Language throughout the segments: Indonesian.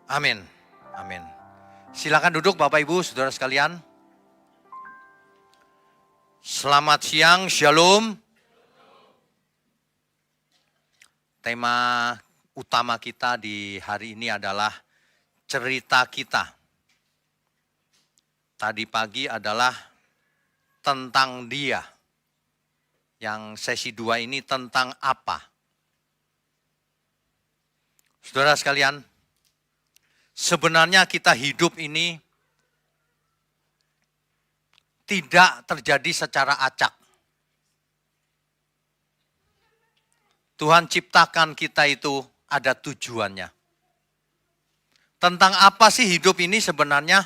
Amin. Amin. Silakan duduk Bapak Ibu, Saudara sekalian. Selamat siang, Shalom. Tema utama kita di hari ini adalah cerita kita. Tadi pagi adalah tentang dia. Yang sesi 2 ini tentang apa? Saudara sekalian, sebenarnya kita hidup ini tidak terjadi secara acak. Tuhan ciptakan kita itu ada tujuannya. Tentang apa sih hidup ini sebenarnya?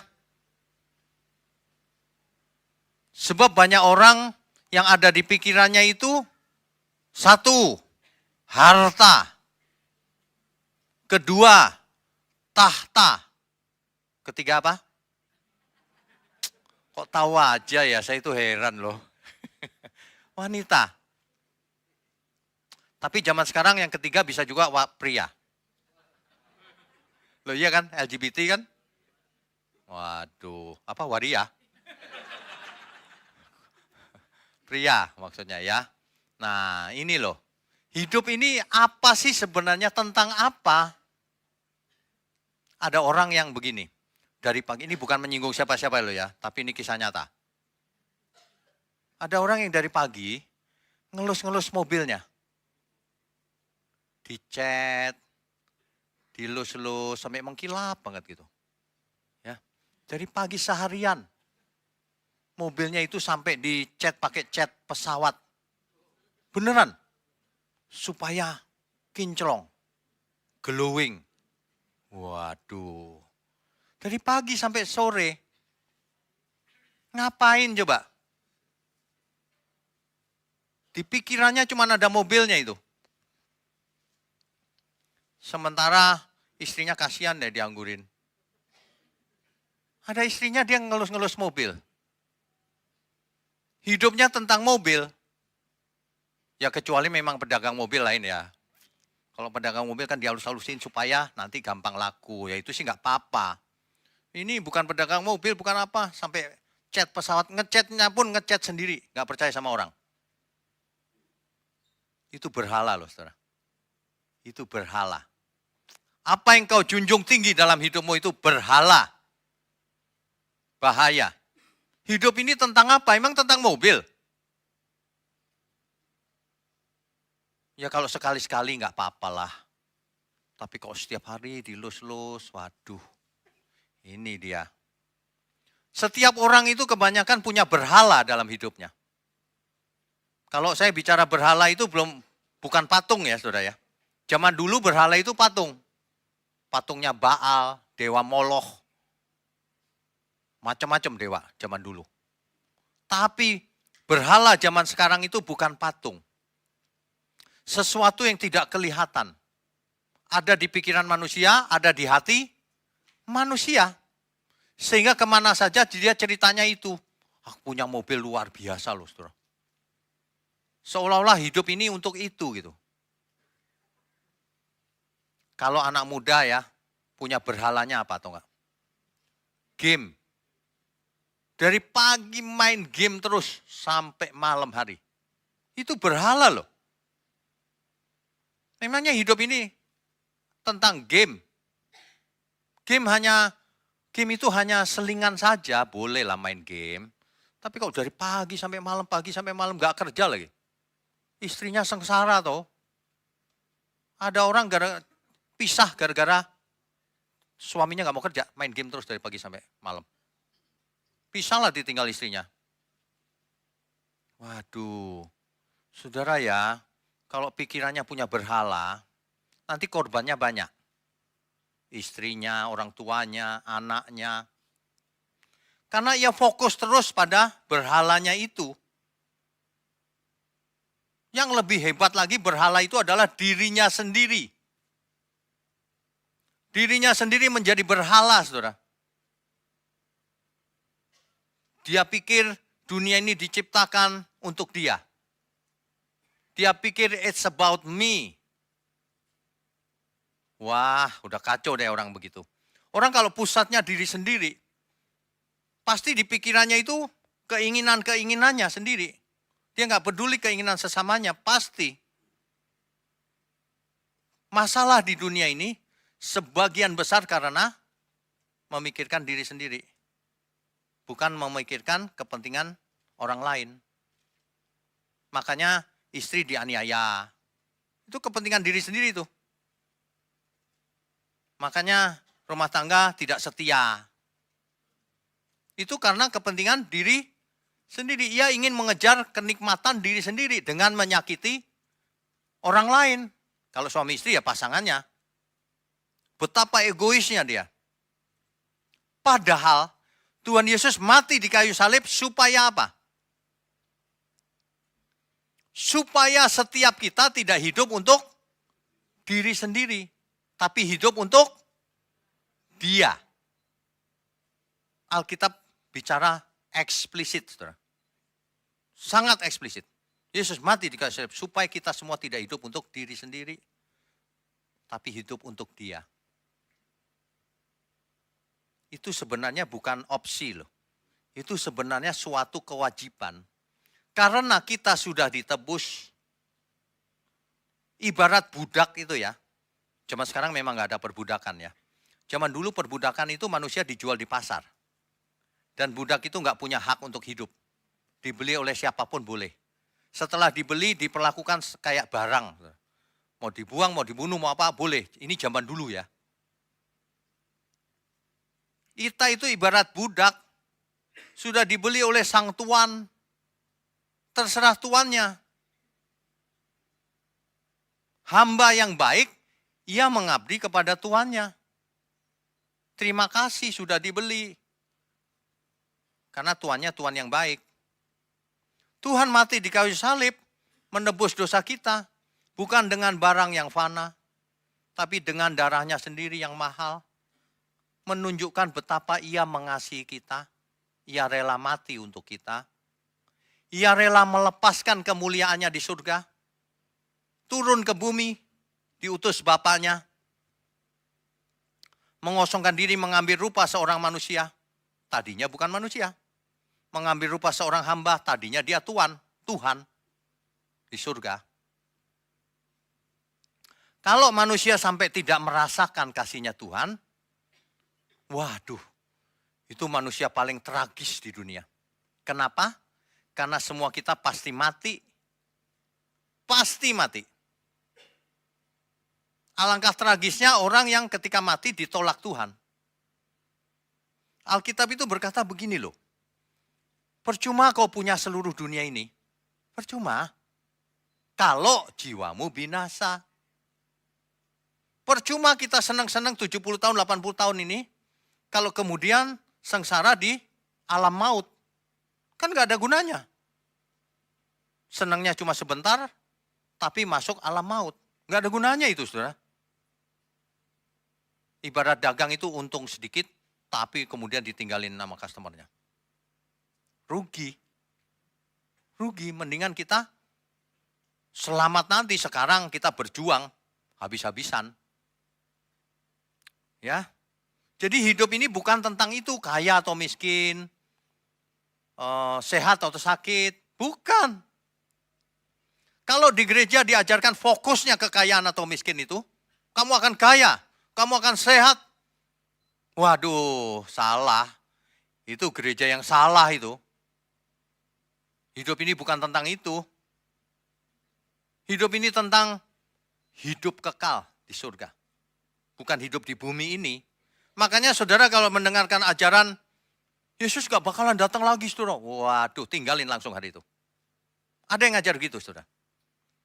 Sebab banyak orang yang ada di pikirannya itu, satu, harta. Kedua, tahta. Ketiga apa? Kok tahu aja ya, saya itu heran loh. Wanita. Tapi zaman sekarang yang ketiga bisa juga pria. Loh iya kan, LGBT kan? Waduh, apa waria? Pria maksudnya ya. Nah ini loh, hidup ini apa sih sebenarnya, tentang apa? Ada orang yang begini, dari pagi ini bukan menyinggung siapa-siapa loh ya, tapi ini kisah nyata. Ada orang yang dari pagi ngelus-ngelus mobilnya. Dicet, dilus-lus sampai mengkilap banget gitu. Ya. Dari pagi seharian. Mobilnya itu sampai dicet pakai cat pesawat. Beneran. Supaya kinclong, glowing. Waduh. Dari pagi sampai sore. Ngapain coba? Di pikirannya cuma ada mobilnya itu. Sementara istrinya kasihan deh dianggurin. Ada istrinya dia ngelus-ngelus mobil. Hidupnya tentang mobil. Ya kecuali memang pedagang mobil lain ya. Kalau pedagang mobil kan dihalus-halusin supaya nanti gampang laku. Ya itu sih nggak apa-apa. Ini bukan pedagang mobil, bukan apa. Sampai cat pesawat, ngecatnya pun ngecat sendiri. Nggak percaya sama orang. Itu berhala loh saudara. Itu berhala. Apa yang kau junjung tinggi dalam hidupmu itu berhala. Bahaya. Hidup ini tentang apa? Emang tentang mobil? Ya kalau sekali-sekali nggak apa-apalah. Tapi kalau setiap hari dilus-lus, waduh. Ini dia. Setiap orang itu kebanyakan punya berhala dalam hidupnya. Kalau saya bicara berhala itu bukan patung ya saudara ya. Zaman dulu berhala itu patung. Patungnya Baal, Dewa Moloch. Macam-macam dewa zaman dulu. Tapi berhala zaman sekarang itu bukan patung. Sesuatu yang tidak kelihatan. Ada di pikiran manusia, ada di hati manusia. Sehingga kemana saja dia ceritanya itu. Aku punya mobil luar biasa loh saudara. Seolah-olah hidup ini untuk itu gitu. Kalau anak muda ya, punya berhalanya apa atau enggak? Game. Dari pagi main game terus sampai malam hari. Itu berhala loh. Memangnya hidup ini tentang game. Game itu hanya selingan saja, bolehlah main game. Tapi kalau dari pagi sampai malam gak kerja lagi. Istrinya sengsara toh. Ada orang pisah gara-gara suaminya gak mau kerja, main game terus dari pagi sampai malam. Pisahlah ditinggal istrinya. Waduh, saudara ya, kalau pikirannya punya berhala, nanti korbannya banyak. Istrinya, orang tuanya, anaknya. Karena ia fokus terus pada berhalanya itu. Yang lebih hebat lagi berhala itu adalah dirinya sendiri. Dirinya sendiri menjadi berhala, saudara. Dia pikir dunia ini diciptakan untuk dia. Dia pikir it's about me. Wah, udah kacau deh orang begitu. Orang kalau pusatnya diri sendiri, pasti di pikirannya itu keinginan-keinginannya sendiri. Dia nggak peduli keinginan sesamanya, pasti. Masalah di dunia ini sebagian besar karena memikirkan diri sendiri. Bukan memikirkan kepentingan orang lain. Makanya istri dianiaya. Itu kepentingan diri sendiri itu. Makanya rumah tangga tidak setia. Itu karena kepentingan diri sendiri. Ia ingin mengejar kenikmatan diri sendiri dengan menyakiti orang lain. Kalau suami istri ya pasangannya. Betapa egoisnya dia. Padahal Tuhan Yesus mati di kayu salib supaya apa? Supaya setiap kita tidak hidup untuk diri sendiri. Tapi hidup untuk Dia. Alkitab bicara eksplisit, saudara. Sangat eksplisit. Yesus mati di kayu salib supaya kita semua tidak hidup untuk diri sendiri. Tapi hidup untuk Dia. Itu sebenarnya bukan opsi loh. Itu sebenarnya suatu kewajiban. Karena kita sudah ditebus. Ibarat budak itu ya. Zaman sekarang memang nggak ada perbudakan ya. Zaman dulu perbudakan itu manusia dijual di pasar. Dan budak itu nggak punya hak untuk hidup. Dibeli oleh siapapun boleh. Setelah dibeli diperlakukan kayak barang. Mau dibuang, mau dibunuh, mau apa, boleh. Ini zaman dulu ya. Kita itu ibarat budak. Sudah dibeli oleh sang tuan. Terserah tuannya. Hamba yang baik, ia mengabdi kepada tuannya. Terima kasih sudah dibeli. Karena tuannya Tuhan yang baik. Tuhan mati di kayu salib, menebus dosa kita. Bukan dengan barang yang fana, tapi dengan darahnya sendiri yang mahal. Menunjukkan betapa ia mengasihi kita. Ia rela mati untuk kita. Ia rela melepaskan kemuliaannya di surga. Turun ke bumi, diutus Bapaknya. Mengosongkan diri mengambil rupa seorang manusia. Tadinya bukan manusia. Mengambil rupa seorang hamba, tadinya dia Tuhan di surga. Kalau manusia sampai tidak merasakan kasihnya Tuhan, waduh, itu manusia paling tragis di dunia. Kenapa? Karena semua kita pasti mati. Pasti mati. Alangkah tragisnya orang yang ketika mati ditolak Tuhan. Alkitab itu berkata begini loh. Percuma kau punya seluruh dunia ini. Percuma. Kalau jiwamu binasa. Percuma kita senang-senang 70 tahun, 80 tahun ini. Kalau kemudian sengsara di alam maut. Kan gak ada gunanya. Senangnya cuma sebentar, tapi masuk alam maut. Gak ada gunanya itu, saudara. Ibarat dagang itu untung sedikit, tapi kemudian ditinggalin nama customernya. Rugi. Rugi, mendingan kita selamat nanti, sekarang kita berjuang habis-habisan. Ya. Jadi hidup ini bukan tentang itu, kaya atau miskin, sehat atau sakit. Bukan. Kalau di gereja diajarkan fokusnya kekayaan atau miskin itu, kamu akan kaya, kamu akan sehat. Waduh, salah. Itu gereja yang salah itu. Hidup ini bukan tentang itu. Hidup ini tentang hidup kekal di surga. Bukan hidup di bumi ini. Makanya saudara kalau mendengarkan ajaran, Yesus gak bakalan datang lagi, saudara. Waduh, tinggalin langsung hari itu. Ada yang ngajar gitu, saudara.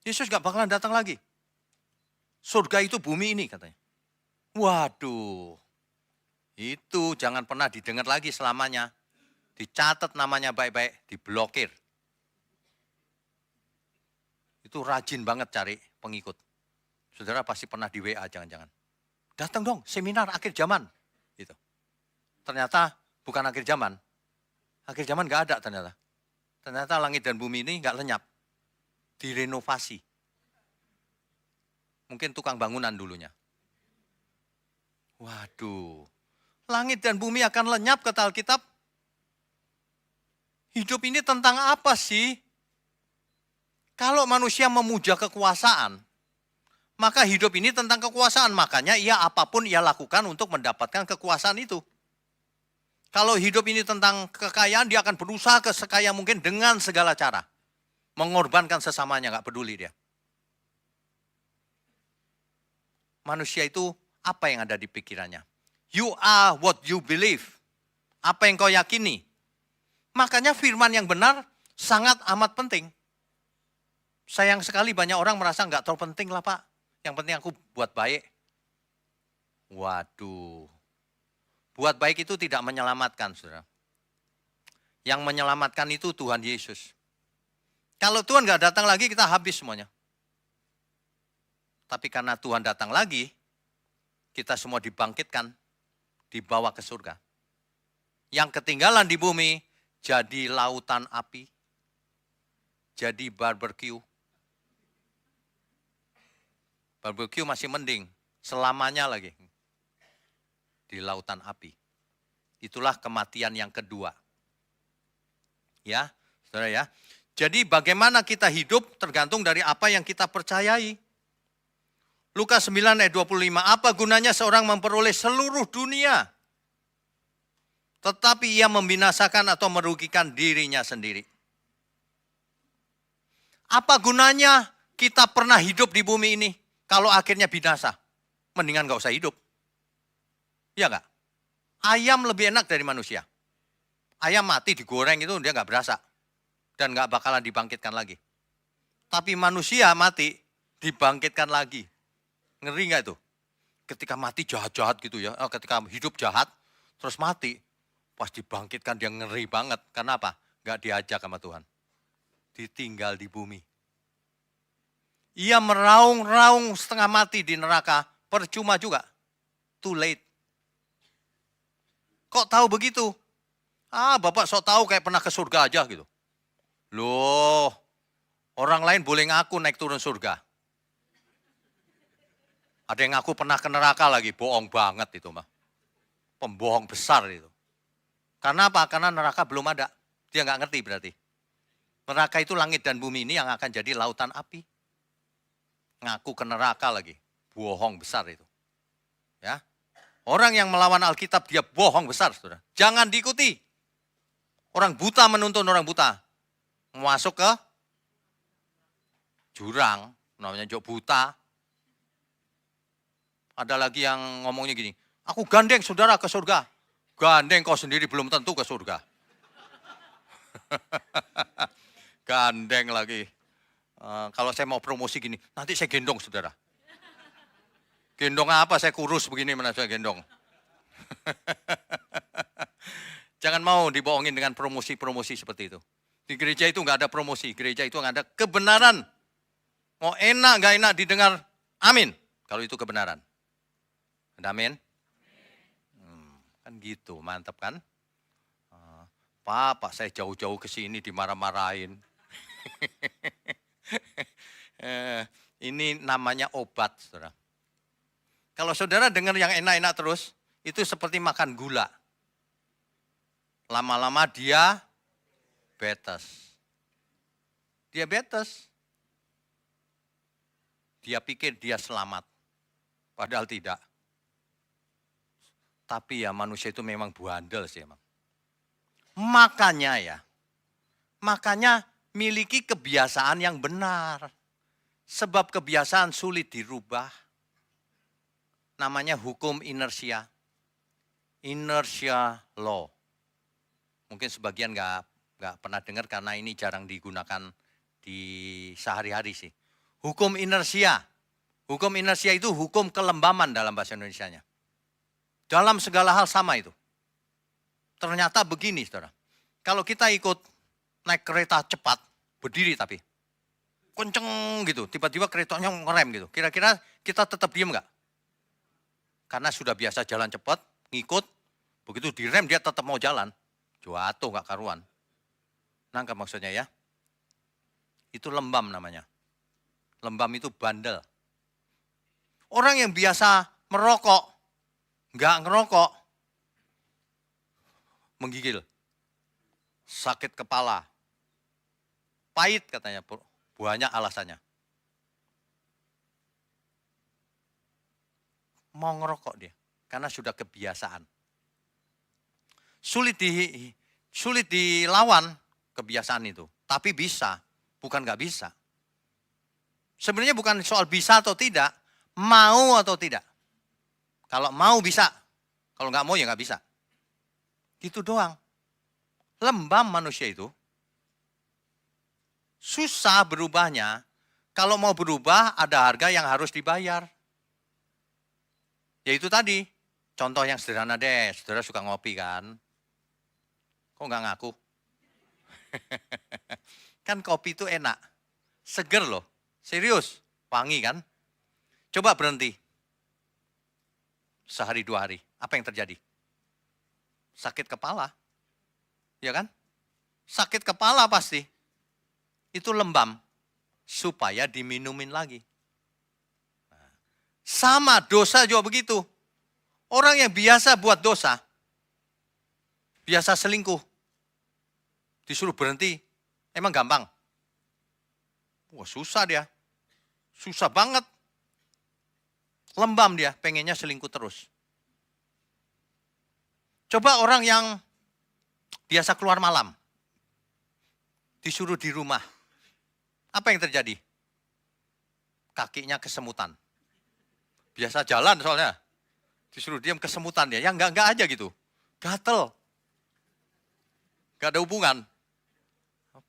Yesus gak bakalan datang lagi. Surga itu bumi ini, katanya. Waduh, itu jangan pernah didengar lagi selamanya. Dicatat namanya baik-baik, diblokir. Itu rajin banget cari pengikut. Saudara pasti pernah di WA, jangan-jangan. Datang dong, seminar akhir zaman. Gitu. Ternyata bukan akhir zaman. Akhir zaman gak ada ternyata. Ternyata langit dan bumi ini gak lenyap. Direnovasi. Mungkin tukang bangunan dulunya. Waduh, Langit dan bumi akan lenyap, kata Alkitab. Hidup ini tentang apa sih? Kalau manusia memuja kekuasaan, maka hidup ini tentang kekuasaan. Makanya ia apapun ia lakukan untuk mendapatkan kekuasaan itu. Kalau hidup ini tentang kekayaan, dia akan berusaha sekaya mungkin dengan segala cara. Mengorbankan sesamanya, gak peduli dia. Manusia itu apa yang ada di pikirannya? You are what you believe. Apa yang kau yakini. Makanya firman yang benar sangat amat penting. Sayang sekali banyak orang merasa gak terlalu penting lah Pak. Yang penting aku buat baik. Waduh. Buat baik itu tidak menyelamatkan, saudara. Yang menyelamatkan itu Tuhan Yesus. Kalau Tuhan gak datang lagi, kita habis semuanya. Tapi karena Tuhan datang lagi, kita semua dibangkitkan, dibawa ke surga. Yang ketinggalan di bumi, jadi lautan api, jadi barbecue. Barbecue masih mending, selamanya lagi. Di lautan api. Itulah kematian yang kedua. Ya, saudara ya. Jadi bagaimana kita hidup tergantung dari apa yang kita percayai. Lukas 9 ayat 25, apa gunanya seorang memperoleh seluruh dunia, tetapi ia membinasakan atau merugikan dirinya sendiri. Apa gunanya kita pernah hidup di bumi ini, kalau akhirnya binasa? Mendingan gak usah hidup. Iya enggak? Ayam lebih enak dari manusia. Ayam mati digoreng itu dia enggak berasa. Dan enggak bakalan dibangkitkan lagi. Tapi manusia mati dibangkitkan lagi. Ngeri enggak itu? Ketika mati jahat-jahat gitu ya. Ketika hidup jahat terus mati. Pas dibangkitkan dia ngeri banget. Kenapa? Enggak diajak sama Tuhan. Ditinggal di bumi. Ia meraung-raung setengah mati di neraka. Percuma juga. Too late. Kok tahu begitu? Bapak sok tahu kayak pernah ke surga aja gitu. Loh, orang lain boleh ngaku naik turun surga. Ada yang ngaku pernah ke neraka lagi, bohong banget itu mah. Pembohong besar itu. Karena apa? Karena neraka belum ada. Dia nggak ngerti berarti. Neraka itu langit dan bumi ini yang akan jadi lautan api. Ngaku ke neraka lagi, bohong besar itu. Ya. Orang yang melawan Alkitab dia bohong besar, saudara. Jangan diikuti. Orang buta menuntun orang buta. Masuk ke jurang, namanya jok buta. Ada lagi yang ngomongnya gini, aku gandeng saudara ke surga. Gandeng kau sendiri belum tentu ke surga. Gandeng lagi. Kalau saya mau promosi gini, nanti saya gendong saudara. Gendong apa? Saya kurus begini, mana saya gendong. Jangan mau dibohongin dengan promosi-promosi seperti itu. Di gereja itu nggak ada promosi, gereja itu nggak ada kebenaran. Mau enak nggak enak didengar, amin. Kalau itu kebenaran. Ada amin? Kan gitu, mantap kan? Pak saya jauh-jauh ke sini dimarah-marahin. Ini namanya obat, saudara. Kalau saudara dengar yang enak-enak terus, itu seperti makan gula. Lama-lama dia diabetes. Dia pikir dia selamat, padahal tidak. Tapi ya manusia itu memang bandel sih emang. Makanya miliki kebiasaan yang benar. Sebab kebiasaan sulit dirubah. Namanya hukum inersia. Inertia law. Mungkin sebagian nggak pernah dengar karena ini jarang digunakan di sehari-hari sih. Hukum inersia. Hukum inersia itu hukum kelembaman dalam bahasa Indonesianya. Dalam segala hal sama itu. Ternyata begini, saudara. Kalau kita ikut naik kereta cepat, berdiri tapi. Kenceng gitu, tiba-tiba keretanya ngerem gitu. Kira-kira kita tetap diem nggak? Karena sudah biasa jalan cepat, ngikut, begitu direm dia tetap mau jalan. Jatuh nggak karuan. Nangkap maksudnya ya? Itu lembam namanya. Lembam itu bandel. Orang yang biasa merokok, nggak ngerokok, menggigil, sakit kepala, pahit katanya, banyak alasannya. Mau ngerokok dia, karena sudah kebiasaan. Sulit dilawan kebiasaan itu, tapi bisa, bukan nggak bisa. Sebenarnya bukan soal bisa atau tidak, mau atau tidak. Kalau mau bisa, kalau nggak mau ya nggak bisa. Gitu doang. Lembam manusia itu. Susah berubahnya. Kalau mau berubah ada harga yang harus dibayar. Yaitu tadi, contoh yang sederhana deh, saudara suka ngopi kan? Kok nggak ngaku? Kan kopi itu enak, seger loh, serius, wangi kan? Coba berhenti, sehari 2 hari, apa yang terjadi? Sakit kepala, ya kan? Sakit kepala pasti, itu lembam, supaya diminumin lagi. Sama dosa juga begitu. Orang yang biasa buat dosa, biasa selingkuh, disuruh berhenti, emang gampang? Wah susah dia, susah banget. Lembam dia, pengennya selingkuh terus. Coba orang yang biasa keluar malam, disuruh di rumah, apa yang terjadi? Kakinya kesemutan. Biasa jalan soalnya, disuruh diam kesemutan dia, yang enggak aja gitu, gatel. Gak ada hubungan,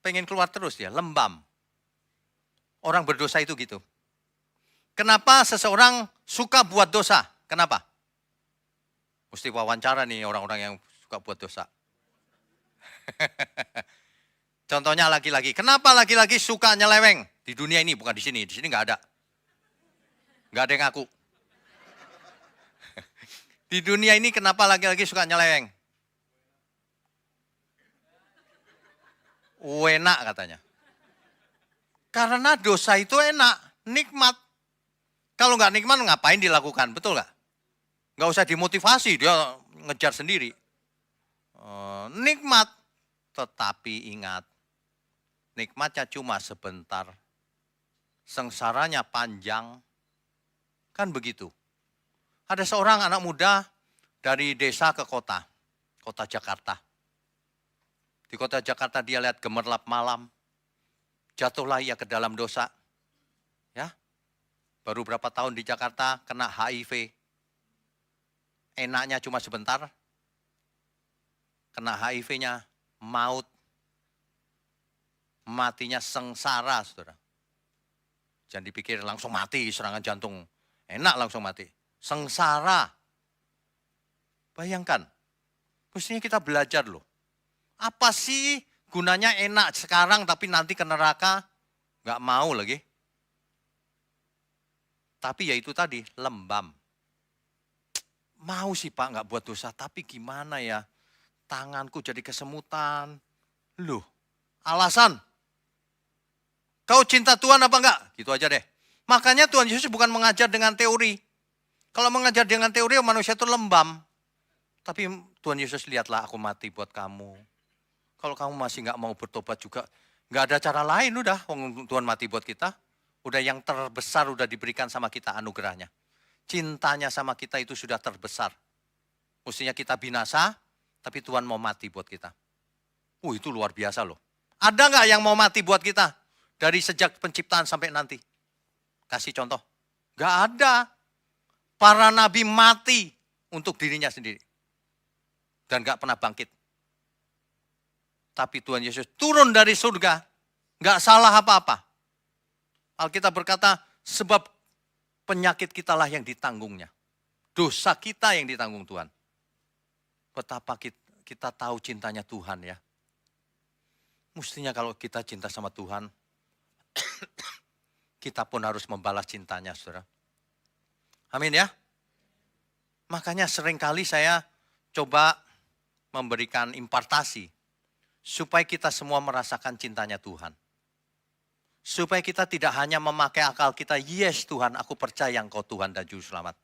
pengen keluar terus ya, lembam. Orang berdosa itu gitu. Kenapa seseorang suka buat dosa? Kenapa? Mesti wawancara nih orang-orang yang suka buat dosa. Contohnya laki-laki. Kenapa laki-laki suka nyeleweng? Di dunia ini, bukan di sini nggak ada. Nggak ada yang ngaku. Di dunia ini kenapa laki-laki suka nyeleweng? Enak katanya. Karena dosa itu enak, nikmat. Kalau nggak nikmat ngapain dilakukan, betul nggak? Nggak usah dimotivasi, dia ngejar sendiri. Nikmat, tetapi ingat, nikmatnya cuma sebentar. Sengsaranya panjang, kan begitu. Ada seorang anak muda dari desa ke kota Jakarta. Di kota Jakarta dia lihat gemerlap malam, jatuhlah ia ke dalam dosa. Ya, baru berapa tahun di Jakarta kena HIV. Enaknya cuma sebentar, kena HIV-nya maut. Matinya sengsara, saudara. Jangan dipikir langsung mati, serangan jantung. Enak langsung mati. Sengsara. Bayangkan, mestinya kita belajar loh. Apa sih gunanya enak sekarang tapi nanti ke neraka gak mau lagi. Tapi ya itu tadi, lembam. Mau sih Pak gak buat dosa, tapi gimana ya, tanganku jadi kesemutan. Loh, alasan. Kau cinta Tuhan apa enggak? Gitu aja deh. Makanya Tuhan Yesus bukan mengajar dengan teori. Kalau mengajar dengan teori, manusia itu lembam. Tapi Tuhan Yesus, lihatlah aku mati buat kamu. Kalau kamu masih nggak mau bertobat juga, nggak ada cara lain udah. Tuhan mati buat kita. Udah yang terbesar udah diberikan sama kita anugerahnya. Cintanya sama kita itu sudah terbesar. Mestinya kita binasa, tapi Tuhan mau mati buat kita. Itu luar biasa loh. Ada nggak yang mau mati buat kita? Dari sejak penciptaan sampai nanti. Kasih contoh. Nggak ada. Para nabi mati untuk dirinya sendiri. Dan gak pernah bangkit. Tapi Tuhan Yesus turun dari surga. Gak salah apa-apa. Alkitab berkata, sebab penyakit kita lah yang ditanggungnya. Dosa kita yang ditanggung Tuhan. Betapa kita tahu cintanya Tuhan ya. Mestinya kalau kita cinta sama Tuhan, kita pun harus membalas cintanya, saudara. Amin ya. Makanya seringkali saya coba memberikan impartasi. Supaya kita semua merasakan cintanya Tuhan. Supaya kita tidak hanya memakai akal kita, yes Tuhan, aku percaya Engkau Tuhan dan Juru Selamat.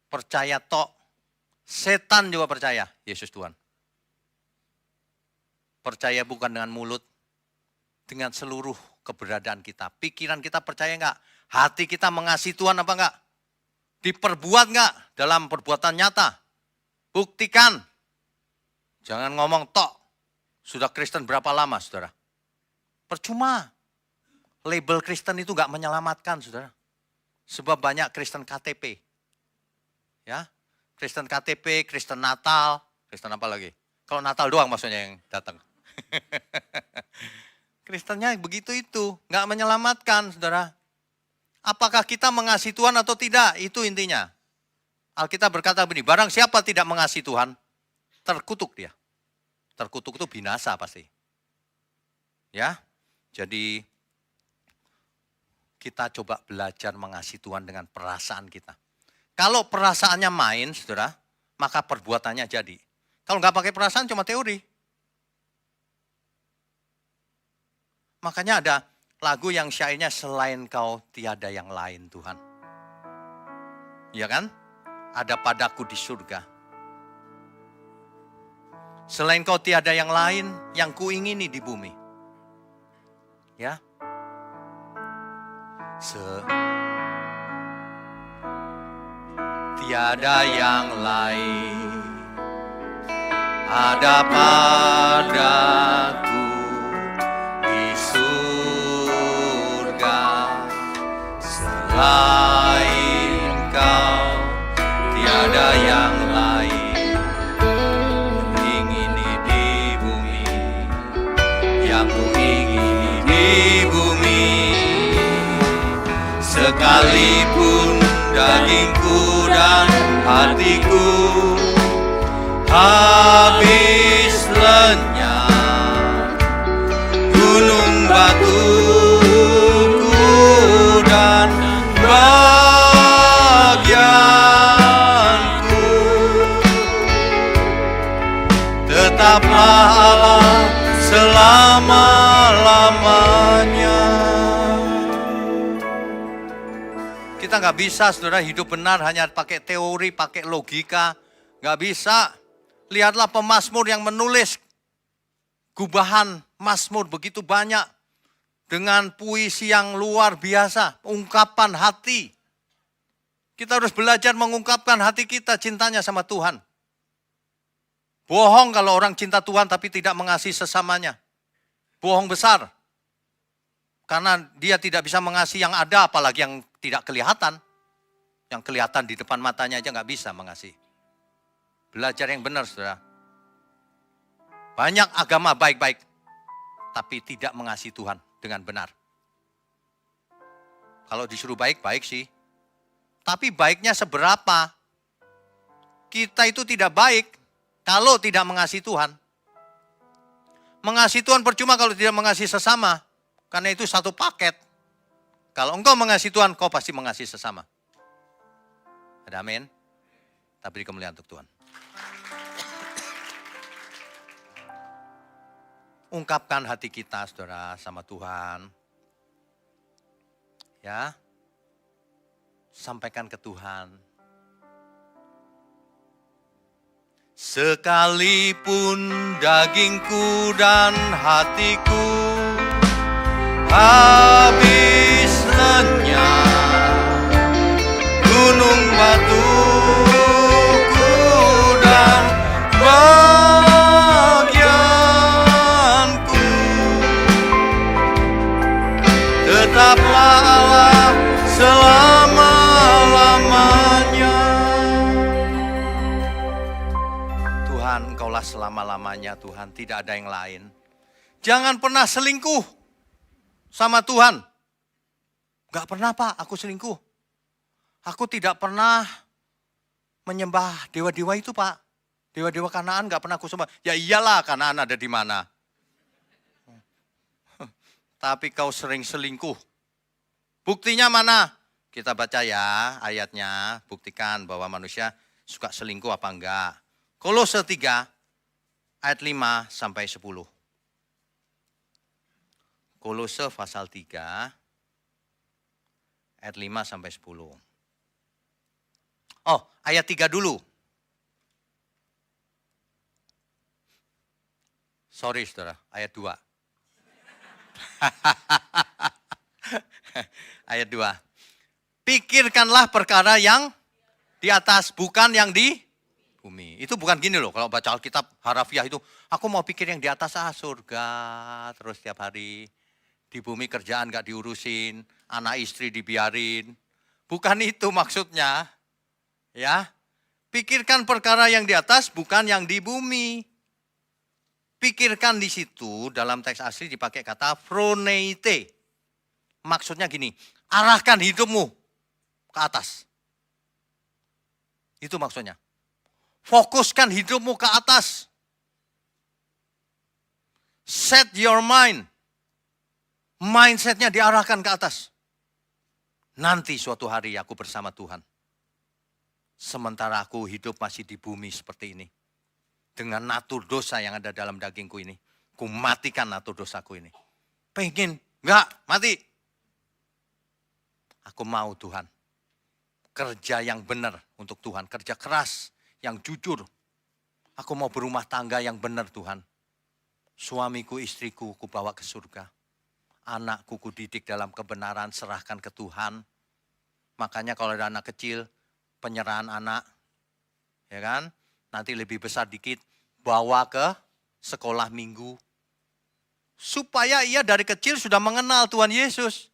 Percaya tok, setan juga percaya, Yesus Tuhan. Percaya bukan dengan mulut, dengan seluruh keberadaan kita. Pikiran kita percaya enggak? Hati kita mengasihi Tuhan apa enggak? Diperbuat enggak dalam perbuatan nyata? Buktikan. Jangan ngomong tok. Sudah Kristen berapa lama, saudara? Percuma. Label Kristen itu enggak menyelamatkan, saudara. Sebab banyak Kristen KTP. Ya, Kristen KTP, Kristen Natal, Kristen apa lagi? Kalau Natal doang maksudnya yang datang. Kristennya begitu itu, enggak menyelamatkan, saudara. Apakah kita mengasihi Tuhan atau tidak? Itu intinya. Alkitab berkata begini, barang siapa tidak mengasihi Tuhan, terkutuk dia. Terkutuk itu binasa pasti. Ya, jadi kita coba belajar mengasihi Tuhan dengan perasaan kita. Kalau perasaannya main, saudara, maka perbuatannya jadi. Kalau nggak pakai perasaan cuma teori. Makanya ada lagu yang syairnya selain kau tiada yang lain Tuhan. Iya kan? Ada padaku di surga. Selain kau tiada yang lain yang kuingini di bumi. Ya. Tiada yang lain ada padaku di surga selain kau tiada yang lain ingini di bumi yang ku ingini di bumi sekalipun dagingku dan hatiku habis lenyap gunung batuku dan bagianku tetaplah Allah selama-lamanya. Kita nggak bisa, saudara, hidup benar hanya pakai teori, pakai logika. Nggak bisa. Lihatlah pemazmur yang menulis gubahan mazmur begitu banyak. Dengan puisi yang luar biasa. Ungkapan hati. Kita harus belajar mengungkapkan hati kita cintanya sama Tuhan. Bohong kalau orang cinta Tuhan tapi tidak mengasihi sesamanya. Bohong besar. Karena dia tidak bisa mengasihi yang ada, apalagi yang tidak kelihatan. Yang kelihatan di depan matanya aja nggak bisa mengasihi. Belajar yang benar, saudara. Banyak agama baik-baik, tapi tidak mengasihi Tuhan dengan benar. Kalau disuruh baik, baik sih. Tapi baiknya seberapa? Kita itu tidak baik kalau tidak mengasihi Tuhan. Mengasihi Tuhan percuma kalau tidak mengasihi sesama. Karena itu satu paket. Kalau engkau mengasihi Tuhan, kau pasti mengasihi sesama. Ada amin? Tapi kemuliaan untuk Tuhan. Ungkapkan hati kita, saudara, sama Tuhan. Ya. Sampaikan ke Tuhan. Sekalipun dagingku dan hatiku habis lenyap gunung batuku dan bagianku tetaplah Allah selama-lamanya. Tuhan, Engkaulah selama-lamanya Tuhan, tidak ada yang lain. Jangan pernah selingkuh sama Tuhan. Gak pernah, Pak, aku selingkuh. Aku tidak pernah menyembah dewa-dewa itu, Pak. Dewa-dewa Kanaan gak pernah aku sembah. Ya iyalah, Kanaan ada di mana. Tapi kau sering selingkuh. Buktinya mana? Kita baca ya ayatnya, buktikan bahwa manusia suka selingkuh apa enggak. Kolose 3 ayat 5 sampai 10. Kolose pasal 3 ayat 5 sampai 10. Oh, ayat 3 dulu. Sorry saudara, ayat 2. Ayat 2. Pikirkanlah perkara yang di atas, bukan yang di bumi. Itu bukan gini loh, kalau baca Alkitab harafiah itu, aku mau pikir yang di atas, surga terus tiap hari. Di bumi kerjaan gak diurusin, anak istri dibiarin. Bukan itu maksudnya. Ya, pikirkan perkara yang di atas, bukan yang di bumi. Pikirkan di situ, dalam teks asli dipakai kata phroneite. Maksudnya gini, arahkan hidupmu ke atas. Itu maksudnya. Fokuskan hidupmu ke atas. Set your mind. Mindsetnya diarahkan ke atas. Nanti suatu hari aku bersama Tuhan. Sementara aku hidup masih di bumi seperti ini. Dengan natur dosa yang ada dalam dagingku ini. Ku matikan natur dosaku ini. Pengen, enggak, mati. Aku mau Tuhan. Kerja yang benar untuk Tuhan. Kerja keras, yang jujur. Aku mau berumah tangga yang benar Tuhan. Suamiku, istriku, ku bawa ke surga. Anakku ku didik dalam kebenaran, serahkan ke Tuhan. Makanya kalau ada anak kecil, penyerahan anak, ya kan? Nanti lebih besar dikit, bawa ke sekolah minggu. Supaya ia dari kecil sudah mengenal Tuhan Yesus.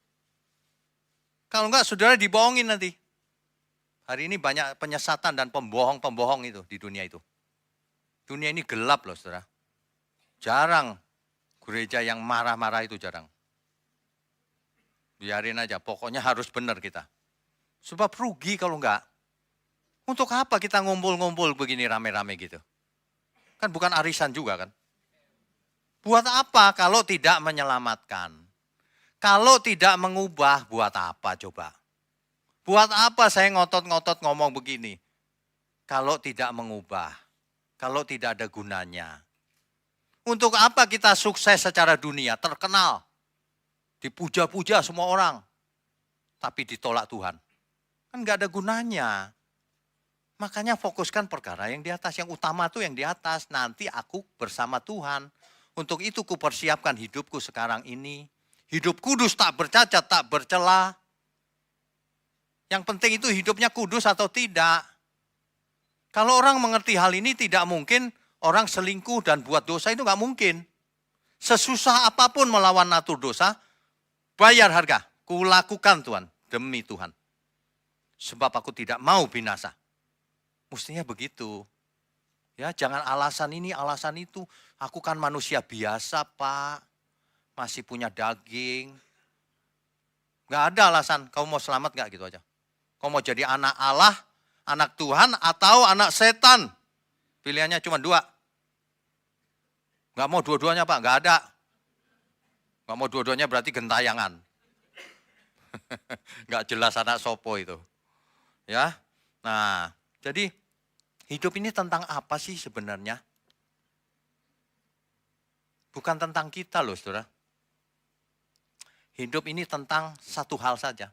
Kalau enggak, saudara dibohongin nanti. Hari ini banyak penyesatan dan pembohong-pembohong itu di dunia itu. Dunia ini gelap loh saudara. Jarang gereja yang marah-marah itu jarang. Biarin aja, pokoknya harus benar kita. Sebab rugi kalau enggak. Untuk apa kita ngumpul-ngumpul begini rame-rame gitu? Kan bukan arisan juga kan? Buat apa kalau tidak menyelamatkan? Kalau tidak mengubah, buat apa coba? Buat apa saya ngotot-ngotot ngomong begini? Kalau tidak mengubah, kalau tidak ada gunanya. Untuk apa kita sukses secara dunia, terkenal, dipuja-puja semua orang, tapi ditolak Tuhan? Kan gak ada gunanya. Makanya fokuskan perkara yang di atas, yang utama tuh yang di atas. Nanti aku bersama Tuhan. Untuk itu kupersiapkan hidupku sekarang ini. Hidup kudus, tak bercacat, tak bercela. Yang penting itu hidupnya kudus atau tidak. Kalau orang mengerti hal ini tidak mungkin orang selingkuh dan buat dosa itu gak mungkin. Sesusah apapun melawan natur dosa, bayar harga. Kulakukan Tuhan, demi Tuhan. Sebab aku tidak mau binasa. Mestinya begitu. Ya, jangan alasan ini, alasan itu. Aku kan manusia biasa, Pak. Masih punya daging. Gak ada alasan, kamu mau selamat gak gitu aja. Kamu mau jadi anak Allah, anak Tuhan, atau anak setan. Pilihannya cuma 2. Gak mau dua-duanya Pak, gak ada. Gak mau dua-duanya berarti gentayangan. Gak jelas anak sopo itu. Ya, nah jadi hidup ini tentang apa sih sebenarnya? Bukan tentang kita loh saudara. Hidup ini tentang satu hal saja.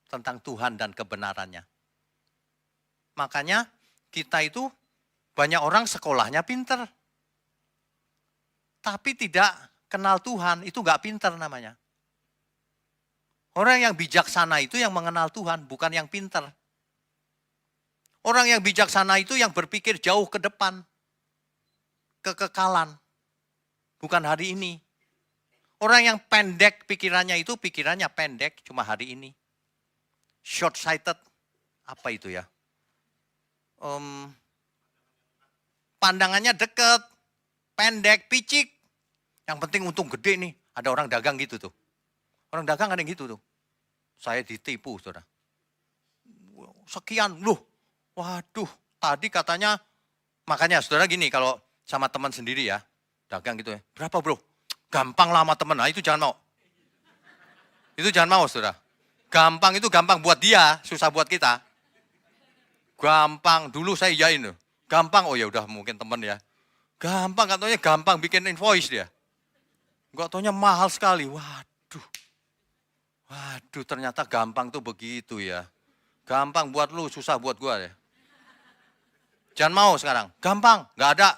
Tentang Tuhan dan kebenarannya. Makanya kita itu banyak orang sekolahnya pinter. Tapi tidak kenal Tuhan, itu gak pinter namanya. Orang yang bijaksana itu yang mengenal Tuhan, bukan yang pinter. Orang yang bijaksana itu yang berpikir jauh ke depan. Kekekalan. Bukan hari ini. Orang yang pendek pikirannya itu pikirannya pendek cuma hari ini. Short sighted. Apa itu ya? Pandangannya dekat. Pendek, picik. Yang penting untung gede nih. Ada orang dagang gitu tuh. Orang dagang ada yang gitu tuh. Saya ditipu saudara. Sekian loh. Waduh, tadi katanya, makanya saudara gini kalau sama teman sendiri ya, dagang gitu ya, berapa bro? Gampang lah sama teman, nah itu jangan mau. Itu jangan mau saudara. Gampang itu gampang buat dia, susah buat kita. Gampang, dulu saya iyain loh. Gampang, oh ya udah mungkin teman ya. Gampang, katanya gampang bikin invoice dia. Gak taunya mahal sekali, waduh. Waduh ternyata gampang tuh begitu ya. Gampang buat lu, susah buat gua ya. Jangan mau sekarang, gampang, gak ada.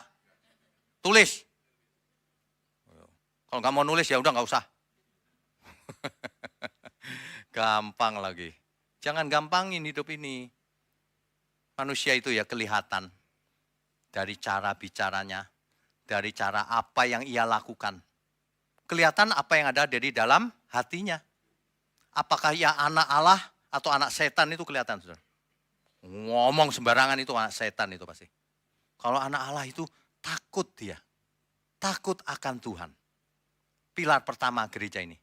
Tulis. Kalau nggak mau nulis ya udah nggak usah. Gampang lagi. Jangan gampangin hidup ini. Manusia itu ya kelihatan dari cara bicaranya, dari cara apa yang ia lakukan. Kelihatan apa yang ada di dalam hatinya. Apakah ia anak Allah atau anak setan itu kelihatan, saudara. Ngomong sembarangan itu anak setan itu pasti. Kalau anak Allah itu takut dia. Takut akan Tuhan. Pilar pertama gereja ini,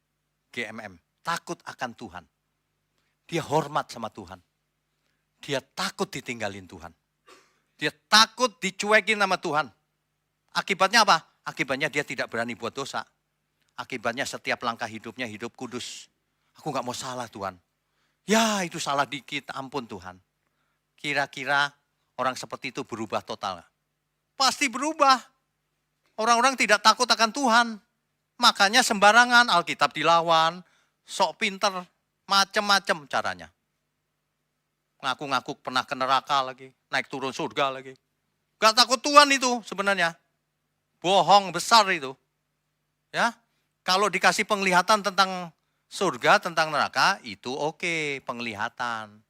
GMM. Takut akan Tuhan. Dia hormat sama Tuhan. Dia takut ditinggalin Tuhan. Dia takut dicuekin sama Tuhan. Akibatnya apa? Akibatnya dia tidak berani buat dosa. Akibatnya setiap langkah hidupnya hidup kudus. Aku gak mau salah Tuhan. Ya itu salah dikit, ampun Tuhan. Kira-kira orang seperti itu berubah total gak? Pasti berubah. Orang-orang tidak takut akan Tuhan. Makanya sembarangan Alkitab dilawan, sok pinter, macem-macem caranya. Ngaku-ngaku pernah ke neraka lagi, naik turun surga lagi. Gak takut Tuhan itu sebenarnya. Bohong besar itu. Ya, kalau dikasih penglihatan tentang surga, tentang neraka, itu oke, penglihatan.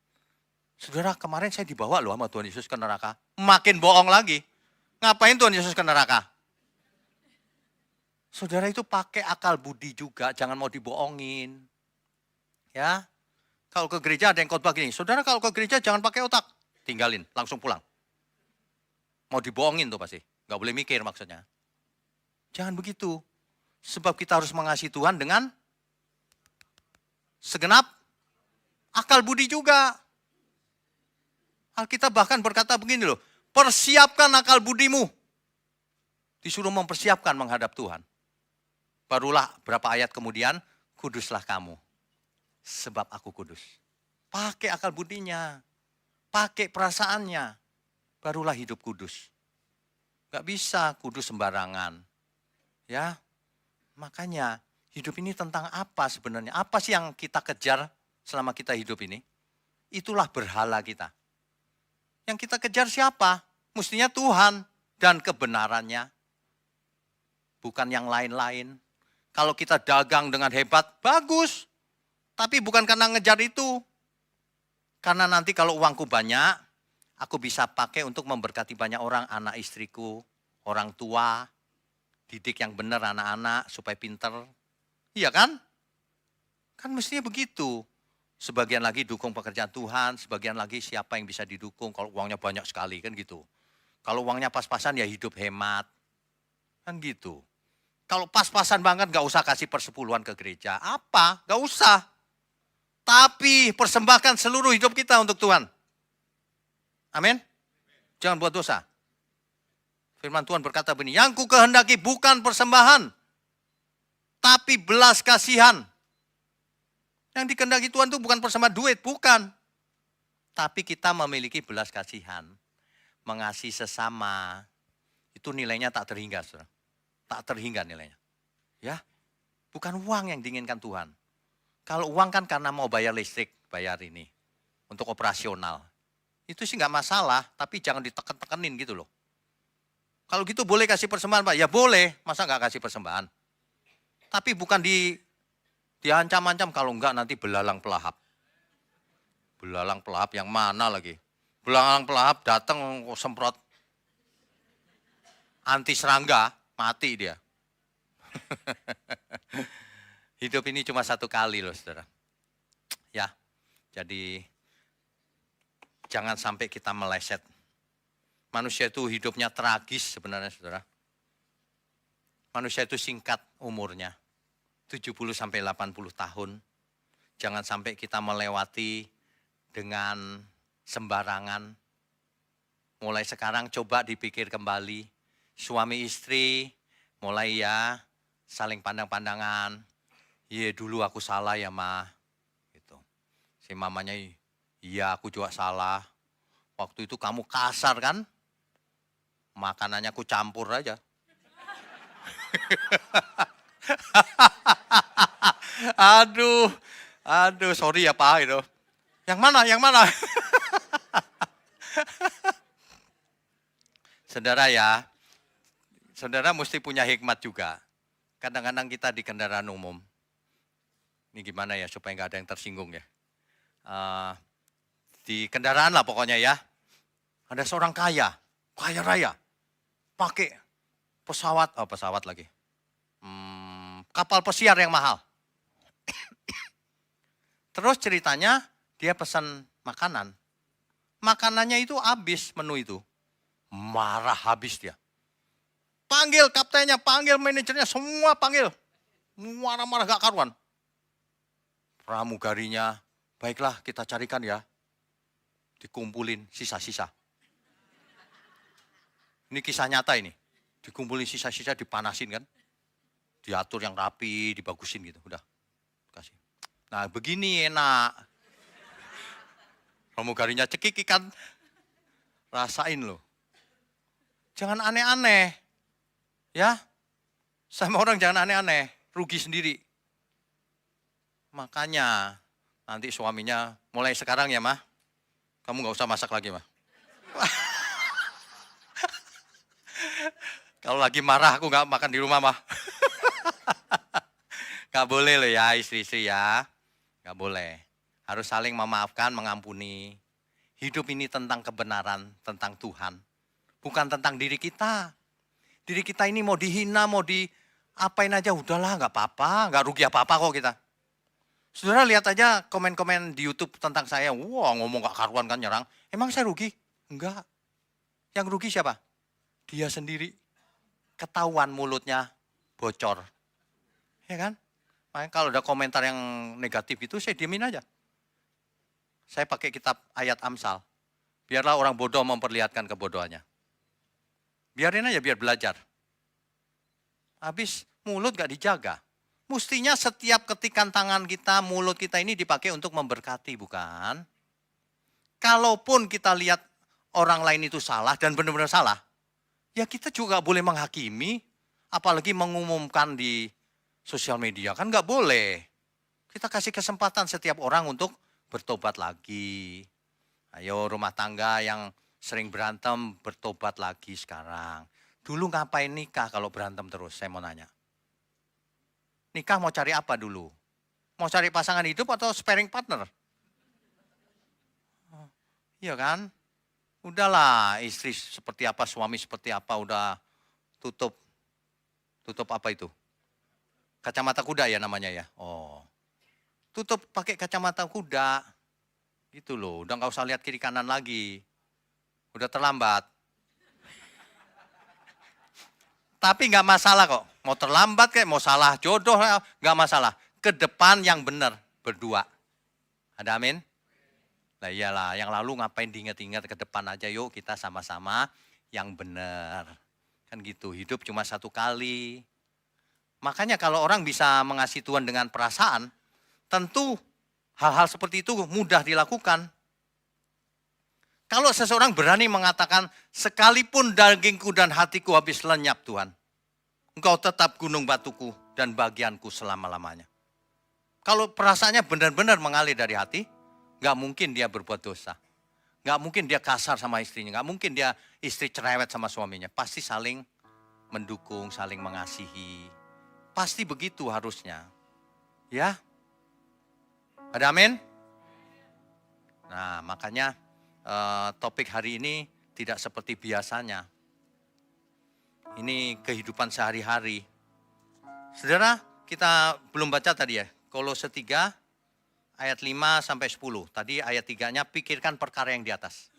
Saudara, kemarin saya dibawa loh sama Tuhan Yesus ke neraka. Makin bohong lagi. Ngapain Tuhan Yesus ke neraka? Saudara itu pakai akal budi juga, jangan mau dibohongin. Ya, kalau ke gereja ada yang khotbah gini, saudara kalau ke gereja jangan pakai otak. Tinggalin, langsung pulang. Mau dibohongin tuh pasti, gak boleh mikir maksudnya. Jangan begitu. Sebab kita harus mengasihi Tuhan dengan segenap akal budi juga. Alkitab bahkan berkata begini loh, persiapkan akal budimu. Disuruh mempersiapkan menghadap Tuhan. Barulah berapa ayat kemudian, kuduslah kamu. Sebab aku kudus. Pakai akal budinya. Pakai perasaannya. Barulah hidup kudus. Gak bisa kudus sembarangan. Ya, makanya hidup ini tentang apa sebenarnya? Apa sih yang kita kejar selama kita hidup ini? Itulah berhala kita. Yang kita kejar siapa? Mestinya Tuhan dan kebenarannya. Bukan yang lain-lain. Kalau kita dagang dengan hebat, bagus. Tapi bukan karena ngejar itu. Karena nanti kalau uangku banyak, aku bisa pakai untuk memberkati banyak orang, anak istriku, orang tua, didik yang benar anak-anak supaya pinter. Iya kan? Kan mestinya begitu. Sebagian lagi dukung pekerjaan Tuhan, sebagian lagi siapa yang bisa didukung kalau uangnya banyak sekali kan gitu. Kalau uangnya pas-pasan ya hidup hemat. Kan gitu. Kalau pas-pasan banget gak usah kasih persepuluhan ke gereja. Apa? Gak usah. Tapi persembahkan seluruh hidup kita untuk Tuhan. Amin. Jangan buat dosa. Firman Tuhan berkata begini, yang ku kehendaki bukan persembahan, tapi belas kasihan. Yang dikehendaki Tuhan itu bukan persembahan duit, bukan. Tapi kita memiliki belas kasihan. Mengasihi sesama. Itu nilainya tak terhingga, saudara. Tak terhingga nilainya. Ya, bukan uang yang diinginkan Tuhan. Kalau uang kan karena mau bayar listrik, bayar ini. Untuk operasional. Itu sih nggak masalah, tapi jangan diteken-tekenin gitu loh. Kalau gitu boleh kasih persembahan Pak? Ya boleh, masa nggak kasih persembahan? Tapi bukan diancam-ancam kalau enggak nanti belalang pelahap. Belalang pelahap yang mana lagi? Belalang pelahap datang semprot anti serangga, mati dia. Hidup ini cuma satu kali loh saudara. Ya, jadi jangan sampai kita meleset. Manusia itu hidupnya tragis sebenarnya saudara. Manusia itu singkat umurnya. 70 sampai 80 tahun. Jangan sampai kita melewati dengan sembarangan. Mulai sekarang coba dipikir kembali. Suami istri mulai ya saling pandang-pandangan. Iya dulu aku salah ya ma. Gitu. Si mamanya, iya aku juga salah. Waktu itu kamu kasar kan? Makanannya aku campur aja. Aduh, sorry ya Pak itu. Yang mana? Saudara ya, saudara mesti punya hikmat juga. Kadang-kadang kita di kendaraan umum, ini gimana ya supaya nggak ada yang tersinggung ya. Di kendaraan lah pokoknya ya, ada seorang kaya raya, pakai pesawat lagi, kapal pesiar yang mahal. Terus ceritanya dia pesan makanan. Makanannya itu habis menu itu. Marah habis dia. Panggil kaptennya, panggil manajernya, semua panggil. Marah-marah gak karuan. Pramugarinya, baiklah kita carikan ya. Dikumpulin sisa-sisa. Ini kisah nyata ini. Dikumpulin sisa-sisa, dipanasin kan. Diatur yang rapi, dibagusin gitu. Udah, kasih. Nah begini enak. Pramugarinya cekik kan. Rasain loh. Jangan aneh-aneh. Ya, sama orang jangan aneh-aneh. Rugi sendiri. Makanya nanti suaminya mulai sekarang ya mah. Kamu gak usah masak lagi mah. Kalau lagi marah aku gak makan di rumah mah. Gak boleh loh ya istri-istri ya. Gak boleh. Harus saling memaafkan, mengampuni. Hidup ini tentang kebenaran, tentang Tuhan. Bukan tentang diri kita. Diri kita ini mau dihina, mau diapain aja, udahlah gak apa-apa. Gak rugi apa-apa kok kita. Saudara lihat aja komen-komen di YouTube tentang saya. Wah ngomong gak karuan kan nyerang. Emang saya rugi? Enggak. Yang rugi siapa? Dia sendiri. Ketahuan mulutnya bocor. Ya kan? Makanya kalau ada komentar yang negatif itu saya diemin aja. Saya pakai kitab ayat Amsal. Biarlah orang bodoh memperlihatkan kebodohannya. Biarin aja biar belajar. Habis mulut gak dijaga. Mestinya setiap ketikan tangan kita, mulut kita ini dipakai untuk memberkati, bukan? Kalaupun kita lihat orang lain itu salah dan benar-benar salah, ya kita juga boleh menghakimi, apalagi mengumumkan di sosial media, kan gak boleh. Kita kasih kesempatan setiap orang untuk bertobat lagi. Ayo rumah tangga yang sering berantem, bertobat lagi sekarang. Dulu ngapain nikah kalau berantem terus, saya mau nanya. Nikah mau cari apa dulu? Mau cari pasangan hidup atau sparring partner? Iya kan? Udahlah istri seperti apa, suami seperti apa, udah tutup. Tutup apa itu? Kacamata kuda ya namanya ya? Oh. Tutup pakai kacamata kuda. Gitu loh, udah gak usah lihat kiri kanan lagi. Udah terlambat. Tapi gak masalah kok. Mau terlambat kayak mau salah jodoh, gak masalah. Ke depan yang benar, berdua. Ada amin? Nah iyalah, yang lalu ngapain diingat-ingat ke depan aja, yuk kita sama-sama yang benar. Kan gitu, hidup cuma satu kali. Makanya kalau orang bisa mengasihi Tuhan dengan perasaan, tentu hal-hal seperti itu mudah dilakukan. Kalau seseorang berani mengatakan, sekalipun dagingku dan hatiku habis lenyap Tuhan, Engkau tetap gunung batuku dan bagianku selama-lamanya. Kalau perasaannya benar-benar mengalir dari hati, gak mungkin dia berbuat dosa. Gak mungkin dia kasar sama istrinya, gak mungkin dia istri cerewet sama suaminya. Pasti saling mendukung, saling mengasihi. Pasti begitu harusnya. Ya, ada amin? Nah makanya topik hari ini tidak seperti biasanya. Ini kehidupan sehari-hari. Saudara, kita belum baca tadi ya. Kolose 3 ayat 5 sampai 10. Tadi ayat 3-nya pikirkan perkara yang di atas.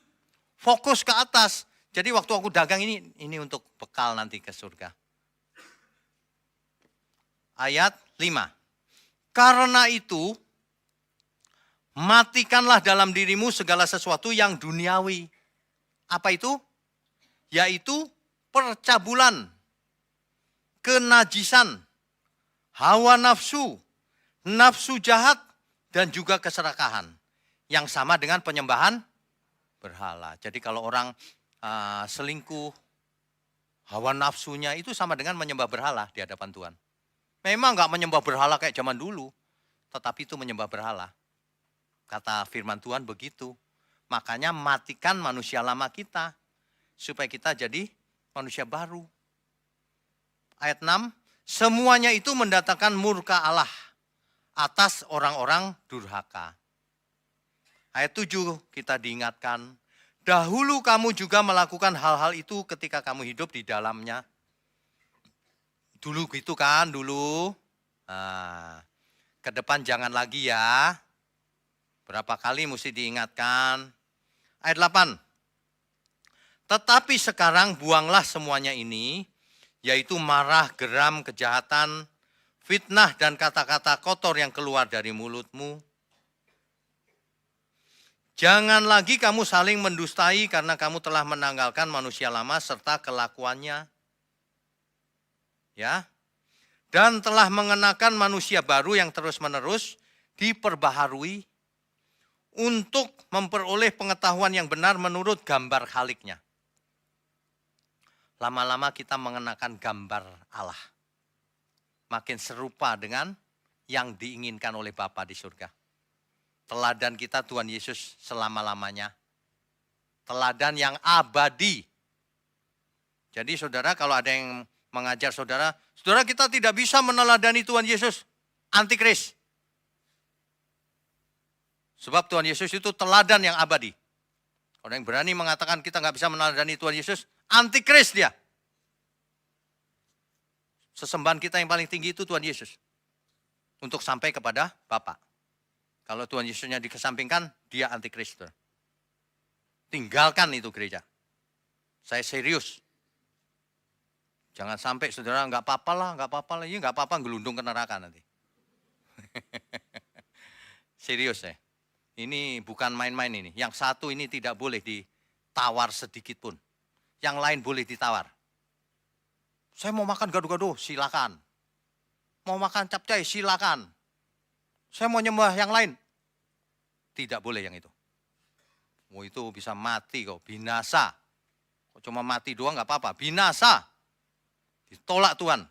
Fokus ke atas. Jadi waktu aku dagang ini untuk bekal nanti ke surga. Ayat 5. Karena itu matikanlah dalam dirimu segala sesuatu yang duniawi. Apa itu? Yaitu percabulan, kenajisan, hawa nafsu, nafsu jahat, dan juga keserakahan. Yang sama dengan penyembahan berhala. Jadi kalau orang selingkuh, hawa nafsunya itu sama dengan menyembah berhala di hadapan Tuhan. Memang enggak menyembah berhala kayak zaman dulu, tetapi itu menyembah berhala. Kata firman Tuhan begitu. Makanya matikan manusia lama kita. Supaya kita jadi manusia baru. Ayat 6. Semuanya itu mendatangkan murka Allah atas orang-orang durhaka. Ayat 7 kita diingatkan, dahulu kamu juga melakukan hal-hal itu ketika kamu hidup di dalamnya. Dulu gitu kan, dulu. Nah, ke depan jangan lagi ya. Berapa kali mesti diingatkan. Ayat 8. Tetapi sekarang buanglah semuanya ini, yaitu marah, geram, kejahatan, fitnah, dan kata-kata kotor yang keluar dari mulutmu. Jangan lagi kamu saling mendustai karena kamu telah menanggalkan manusia lama serta kelakuannya. Ya. Dan telah mengenakan manusia baru yang terus-menerus diperbaharui untuk memperoleh pengetahuan yang benar menurut gambar Khaliknya. Lama-lama kita mengenakan gambar Allah. Makin serupa dengan yang diinginkan oleh Bapa di surga. Teladan kita Tuhan Yesus selama-lamanya. Teladan yang abadi. Jadi saudara, kalau ada yang mengajar saudara, saudara kita tidak bisa meneladani Tuhan Yesus, antikris. Sebab Tuhan Yesus itu teladan yang abadi. Kalau yang berani mengatakan kita nggak bisa meneladani Tuhan Yesus, antikris dia. Sesembahan kita yang paling tinggi itu Tuhan Yesus. Untuk sampai kepada Bapa. Kalau Tuhan Yesusnya dikesampingkan, dia antikris. Tinggalkan itu gereja. Saya serius. Jangan sampai saudara nggak apa-apa lah. Iya nggak apa-apa gelundung ke neraka nanti. Serius ya. Ini bukan main-main ini. Yang satu ini tidak boleh ditawar sedikit pun. Yang lain boleh ditawar. Saya mau makan gado-gado, silakan. Mau makan capcay, silakan. Saya mau nyembah yang lain. Tidak boleh yang itu. Oh itu bisa mati kok, binasa. Kok cuma mati doang nggak apa-apa, binasa. Ditolak Tuhan.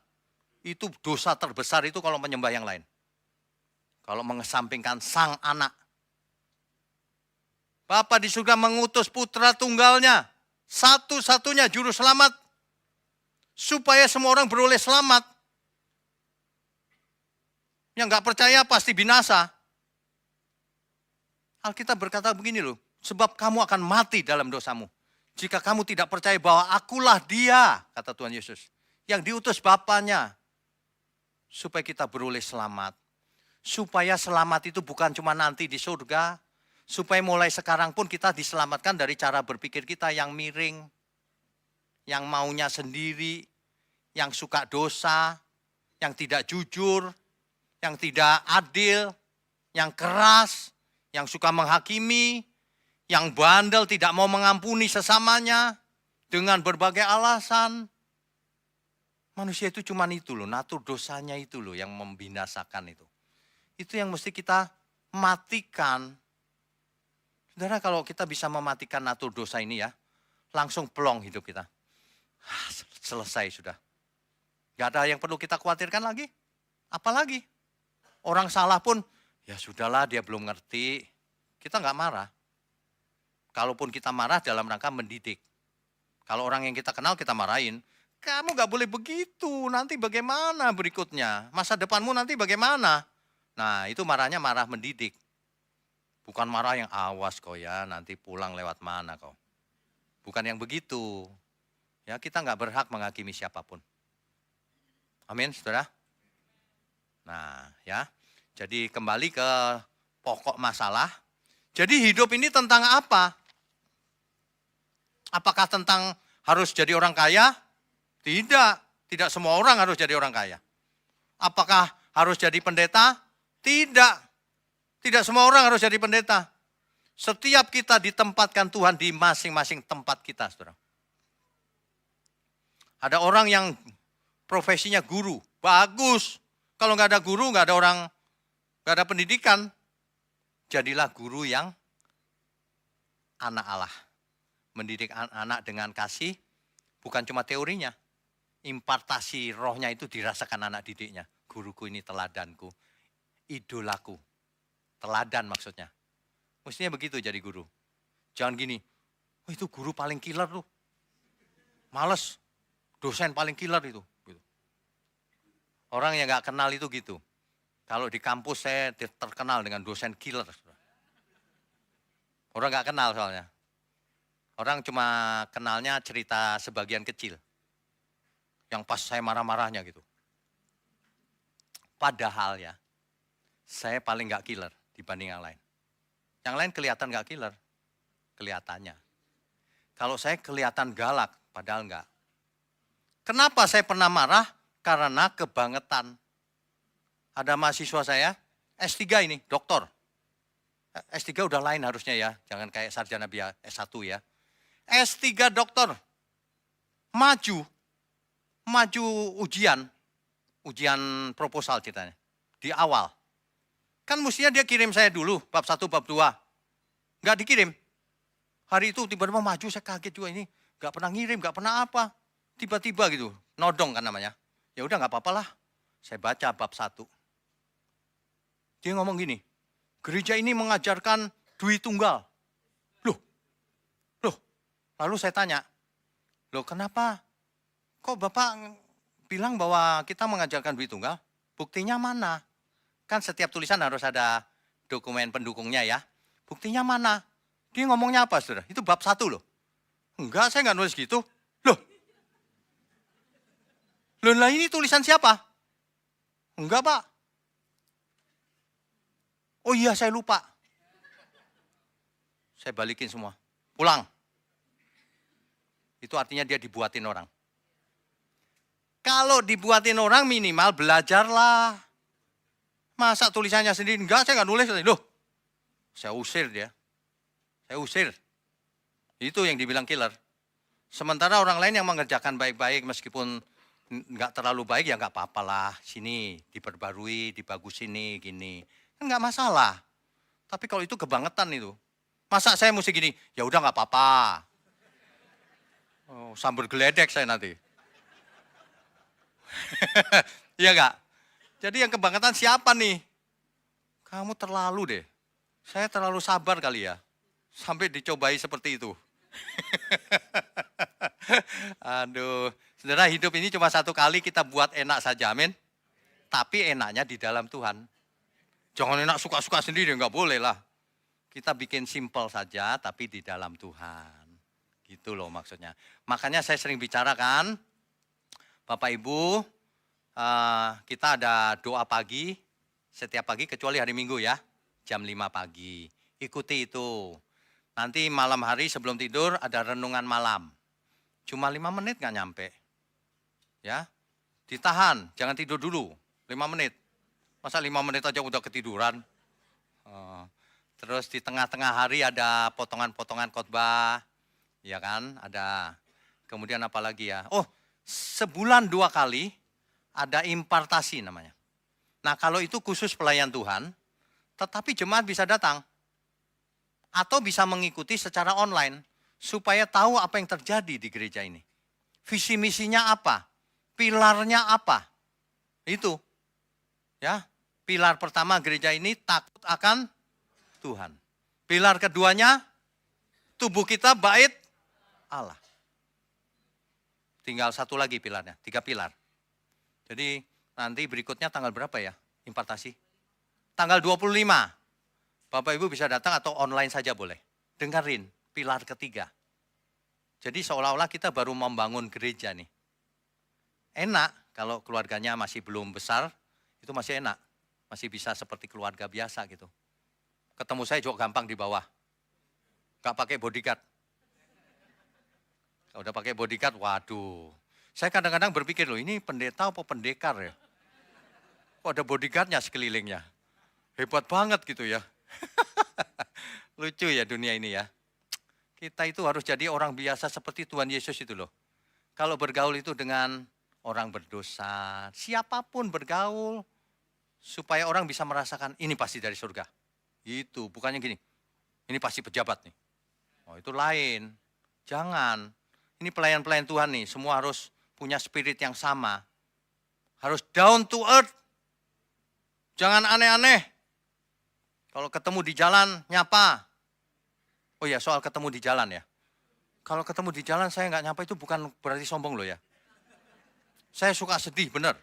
Itu dosa terbesar itu kalau menyembah yang lain. Kalau mengesampingkan sang anak. Bapa di surga mengutus putra tunggalnya. Satu-satunya juru selamat. Supaya semua orang beroleh selamat. Yang nggak percaya pasti binasa. Alkitab berkata begini loh. Sebab kamu akan mati dalam dosamu. Jika kamu tidak percaya bahwa akulah dia, kata Tuhan Yesus. Yang diutus Bapanya. Supaya kita beroleh selamat. Supaya selamat itu bukan cuma nanti di surga. Supaya mulai sekarang pun kita diselamatkan dari cara berpikir kita yang miring. Yang maunya sendiri. Yang suka dosa. Yang tidak jujur. Yang tidak adil. Yang keras. Yang suka menghakimi. Yang bandel tidak mau mengampuni sesamanya. Dengan berbagai alasan. Manusia itu cuma itu loh. Natur dosanya itu loh yang membinasakan itu. Itu yang mesti kita matikan. Saudara, kalau kita bisa mematikan natur dosa ini ya, langsung plong hidup kita. Selesai sudah. Gak ada yang perlu kita khawatirkan lagi. Apalagi orang salah pun, ya sudahlah dia belum ngerti. Kita gak marah. Kalaupun kita marah dalam rangka mendidik. Kalau orang yang kita kenal kita marahin. Kamu gak boleh begitu, nanti bagaimana berikutnya? Masa depanmu nanti bagaimana? Nah itu marahnya marah mendidik. Bukan marah yang awas kau ya, nanti pulang lewat mana kau. Bukan yang begitu. Ya kita nggak berhak menghakimi siapapun. Amin, saudara. Nah ya, jadi kembali ke pokok masalah. Jadi hidup ini tentang apa? Apakah tentang harus jadi orang kaya? Tidak, tidak semua orang harus jadi orang kaya. Apakah harus jadi pendeta? Tidak. Tidak semua orang harus jadi pendeta. Setiap kita ditempatkan Tuhan di masing-masing tempat kita, saudara. Ada orang yang profesinya guru, bagus. Kalau nggak ada guru, nggak ada orang, nggak ada pendidikan. Jadilah guru yang anak Allah. Mendidik anak dengan kasih, bukan cuma teorinya. Impartasi rohnya itu dirasakan anak didiknya. Guruku ini teladanku, idolaku. Teladan maksudnya. Mestinya begitu jadi guru. Jangan gini, oh, itu guru paling killer tuh. Males, dosen paling killer itu. Orang yang nggak kenal itu gitu. Kalau di kampus saya terkenal dengan dosen killer. Orang nggak kenal soalnya. Orang cuma kenalnya cerita sebagian kecil. Yang pas saya marah-marahnya gitu. Padahal ya, saya paling nggak killer dibanding yang lain. Yang lain kelihatan nggak killer, kelihatannya. Kalau saya kelihatan galak, padahal nggak. Kenapa saya pernah marah? Karena kebangetan. Ada mahasiswa saya, S3 ini, doktor. S3 udah lain harusnya ya, jangan kayak sarjana biasa S1 ya. S3 doktor, maju ujian proposal ceritanya, di awal. Kan mestinya dia kirim saya dulu, bab 1, bab 2. Nggak dikirim. Hari itu tiba-tiba maju, saya kaget juga ini. Nggak pernah ngirim, nggak pernah apa. Tiba-tiba gitu, nodong kan namanya. Ya udah nggak apa-apa lah. Saya baca bab 1. Dia ngomong gini, gereja ini mengajarkan Dwi Tunggal. Loh. Lalu saya tanya, loh kenapa? Kok Bapak bilang bahwa kita mengajarkan Dwi Tunggal? Buktinya mana? Kan setiap tulisan harus ada dokumen pendukungnya ya. Buktinya mana? Dia ngomongnya apa, saudara? Itu bab 1 loh. Enggak, saya nggak nulis gitu. Loh lah ini tulisan siapa? Enggak, Pak. Oh iya, saya lupa. Saya balikin semua. Pulang. Itu artinya dia dibuatin orang. Kalau dibuatin orang minimal belajarlah. Masa tulisannya sendiri? Enggak, saya nggak nulis. Loh, saya usir dia. Saya usir. Itu yang dibilang killer. Sementara orang lain yang mengerjakan baik-baik meskipun nggak terlalu baik ya nggak apa-apa lah. Sini diperbarui, dibagusin nih gini. Kan nggak masalah. Tapi kalau itu kebangetan itu. Masa saya mesti gini? Ya udah nggak apa-apa. Oh, sambil geledek saya nanti. Iya nggak? Jadi yang kebangetan siapa nih? Kamu terlalu deh. Saya terlalu sabar kali ya. Sampai dicobai seperti itu. Aduh, saudara, hidup ini cuma satu kali, kita buat enak saja, amin. Tapi enaknya di dalam Tuhan. Jangan enak suka-suka sendiri, nggak boleh lah. Kita bikin simple saja, tapi di dalam Tuhan. Gitu loh maksudnya. Makanya saya sering bicarakan, Bapak Ibu, kita ada doa pagi, setiap pagi kecuali hari Minggu ya, jam 5 pagi. Ikuti itu. Nanti malam hari sebelum tidur ada renungan malam. Cuma 5 menit nggak nyampe. Ya, ditahan, jangan tidur dulu, 5 menit. Masa 5 menit aja udah ketiduran. Terus di tengah-tengah hari ada potongan-potongan khotbah, ya kan? Ada. Kemudian apa lagi ya? Oh, sebulan 2 kali ada impartasi namanya. Nah kalau itu khusus pelayan Tuhan, tetapi jemaat bisa datang. Atau bisa mengikuti secara online, supaya tahu apa yang terjadi di gereja ini. Visi misinya apa? Pilarnya apa? Itu. Ya, pilar pertama gereja ini takut akan Tuhan. Pilar keduanya, tubuh kita bait Allah. Tinggal satu lagi pilarnya, 3 pilar. Jadi nanti berikutnya tanggal berapa ya impartasi? Tanggal 25. Bapak Ibu bisa datang atau online saja boleh. Dengerin pilar ketiga. Jadi seolah-olah kita baru membangun gereja nih. Enak kalau keluarganya masih belum besar, itu masih enak. Masih bisa seperti keluarga biasa gitu. Ketemu saya juga gampang di bawah. Gak pakai bodyguard. Kalau udah pakai bodyguard, waduh. Saya kadang-kadang berpikir loh, ini pendeta apa pendekar ya? Kok ada bodyguardnya sekelilingnya? Hebat banget gitu ya. Lucu ya dunia ini ya. Kita itu harus jadi orang biasa seperti Tuhan Yesus itu loh. Kalau bergaul itu dengan orang berdosa, siapapun bergaul, supaya orang bisa merasakan ini pasti dari surga. Itu, bukannya gini, ini pasti pejabat nih. Oh itu lain, jangan. Ini pelayan-pelayan Tuhan nih, semua harus punya spirit yang sama. Harus down to earth. Jangan aneh-aneh. Kalau ketemu di jalan, nyapa. Oh ya, soal ketemu di jalan ya. Kalau ketemu di jalan saya nggak nyapa itu bukan berarti sombong loh ya. Saya suka sedih, benar.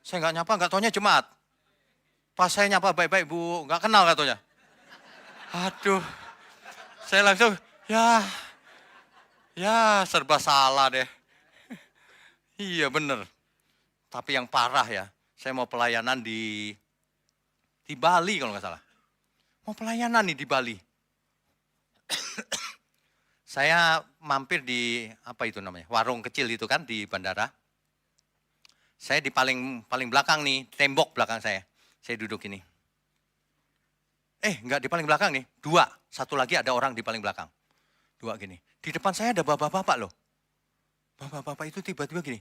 Saya nggak nyapa, nggak taunya jemaat. Pas saya nyapa baik-baik Bu, nggak kenal katanya. Aduh, saya langsung, ya serba salah deh. Iya bener. Tapi yang parah ya, saya mau pelayanan di Bali kalau nggak salah. Mau pelayanan nih di Bali. Saya mampir di, apa itu namanya, warung kecil itu kan di bandara. Saya di paling belakang nih, tembok belakang saya. Saya duduk ini. Enggak di paling belakang nih, dua. Satu lagi ada orang di paling belakang. Dua gini. Di depan saya ada bapak-bapak loh. Bapak-bapak itu tiba-tiba gini.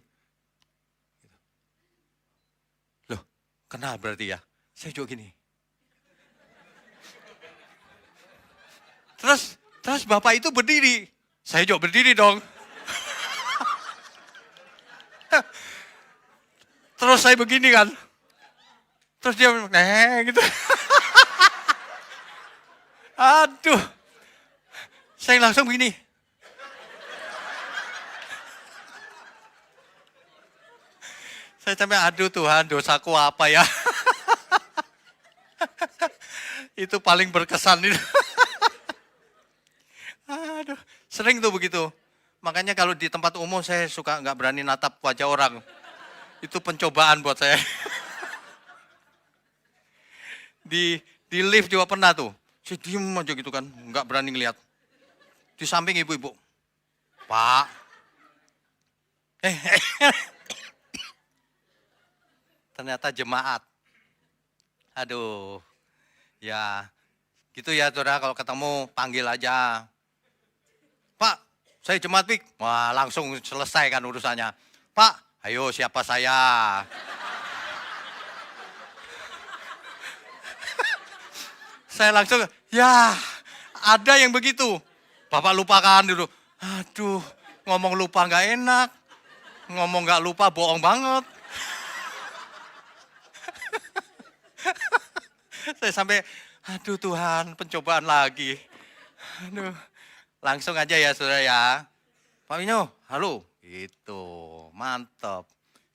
Loh, kenal berarti ya? Saya juga gini. Terus bapak itu berdiri. Saya juga berdiri dong. Terus saya begini kan. Terus dia gitu. Aduh. Saya langsung begini. Saya sampai aduh Tuhan, dosaku apa ya? Itu paling berkesan itu. Aduh, sering tuh begitu. Makanya kalau di tempat umum saya suka nggak berani natap wajah orang. Itu pencobaan buat saya. Di lift juga pernah tuh. Saya diem aja gitu kan, nggak berani ngeliat. Di samping ibu-ibu. Pak. Ternyata jemaat. Aduh. Ya, gitu ya saudara, kalau ketemu panggil aja. Pak, saya jemaat Pik. Wah, langsung selesai kan urusannya. Pak, ayo siapa saya? Saya langsung, ya ada yang begitu. Bapak lupakan dulu. Aduh, ngomong lupa nggak enak. Ngomong nggak lupa bohong banget. Saya sampai, aduh Tuhan, pencobaan lagi. Aduh, langsung aja ya saudara ya. Pak Wino, halo. Gitu, mantap.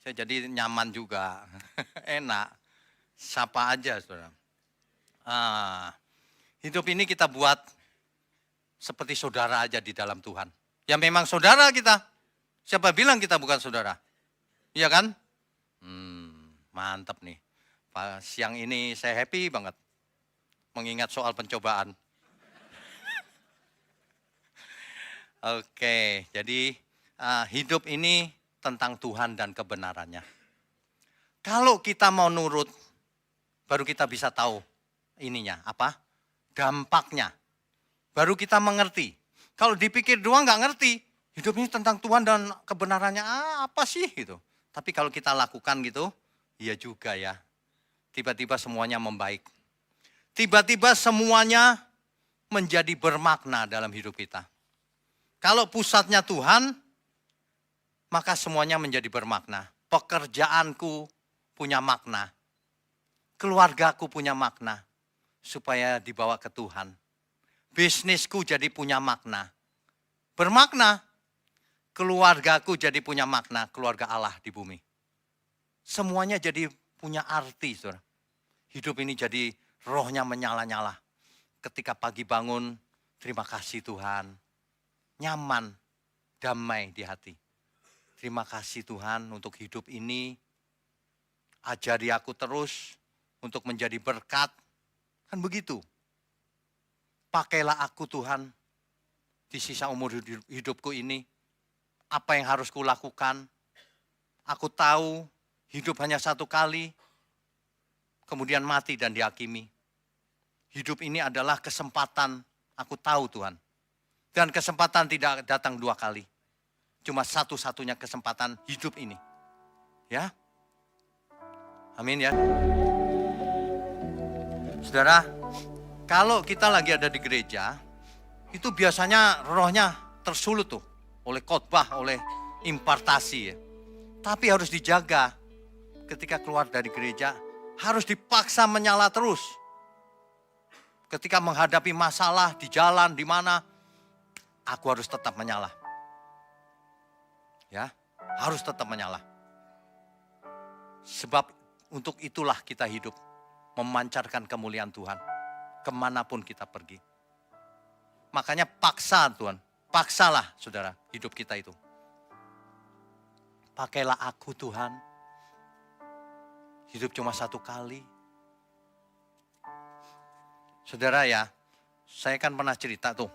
Saya jadi nyaman juga. Enak. Sapa aja saudara. Hidup ini kita buat seperti saudara aja di dalam Tuhan. Ya memang saudara kita. Siapa bilang kita bukan saudara? Iya kan? Mantap nih. Siang ini saya happy banget mengingat soal pencobaan. Oke, jadi hidup ini tentang Tuhan dan kebenarannya. Kalau kita mau nurut, baru kita bisa tahu ininya apa? Dampaknya. Baru kita mengerti. Kalau dipikir doang nggak ngerti, hidup ini tentang Tuhan dan kebenarannya apa sih gitu. Tapi kalau kita lakukan gitu, iya juga ya. Tiba-tiba semuanya membaik. Tiba-tiba semuanya menjadi bermakna dalam hidup kita. Kalau pusatnya Tuhan, maka semuanya menjadi bermakna. Pekerjaanku punya makna. Keluargaku punya makna. Supaya dibawa ke Tuhan. Bisnisku jadi punya makna. Bermakna. Keluargaku jadi punya makna. Keluarga Allah di bumi. Semuanya jadi punya arti, saudara. Hidup ini jadi rohnya menyala-nyala. Ketika pagi bangun, terima kasih Tuhan. Nyaman, damai di hati. Terima kasih Tuhan untuk hidup ini. Ajari aku terus untuk menjadi berkat. Kan begitu. Pakailah aku Tuhan di sisa umur hidupku ini. Apa yang harus kulakukan. Aku tahu hidup hanya satu kali. Kemudian mati dan dihakimi. Hidup ini adalah kesempatan, aku tahu Tuhan. Dan kesempatan tidak datang dua kali. Cuma satu-satunya kesempatan hidup ini. Ya. Amin ya. Saudara, kalau kita lagi ada di gereja, itu biasanya rohnya tersulut tuh. Oleh khotbah, oleh impartasi ya. Tapi harus dijaga. Ketika keluar dari gereja, harus dipaksa menyala terus. Ketika menghadapi masalah di jalan, di mana, aku harus tetap menyala. Ya, harus tetap menyala. Sebab untuk itulah kita hidup, memancarkan kemuliaan Tuhan kemanapun kita pergi. Makanya paksa Tuhan, paksalah saudara hidup kita itu. Pakailah aku Tuhan, hidup cuma satu kali. Saudara ya, saya kan pernah cerita tuh,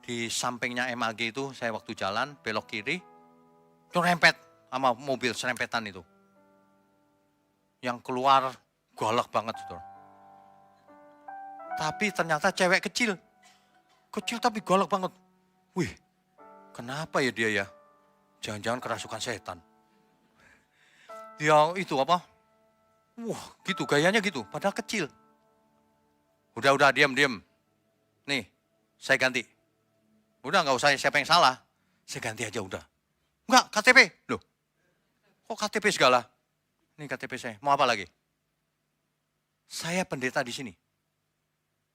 di sampingnya MAG itu saya waktu jalan belok kiri, itu rempet sama mobil serempetan itu. Yang keluar galak banget saudara. Tapi ternyata cewek kecil tapi galak banget. Wih, kenapa ya dia ya? Jangan-jangan kerasukan setan. Ya itu apa? Wah gitu, gayanya gitu, padahal kecil. Udah diam. Nih, saya ganti. Udah nggak usah siapa yang salah. Saya ganti aja udah. Enggak, KTP. Loh, kok KTP segala? Ini KTP saya, mau apa lagi? Saya pendeta di sini.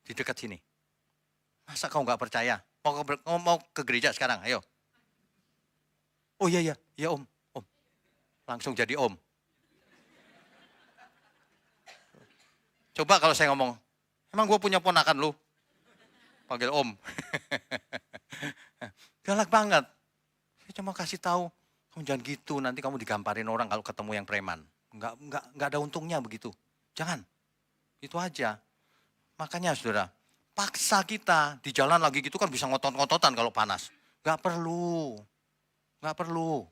Di dekat sini. Masa kau nggak percaya? Mau ke gereja sekarang, ayo. Oh iya om. Langsung jadi om. Coba kalau saya ngomong, emang gue punya ponakan lu? Panggil om. Galak banget. Saya cuma kasih tahu, kamu jangan gitu, nanti kamu digamparin orang kalau ketemu yang preman. Enggak ada untungnya begitu. Jangan. Itu aja. Makanya saudara, paksa kita di jalan lagi gitu kan bisa ngotot-ngototan kalau panas. Enggak perlu,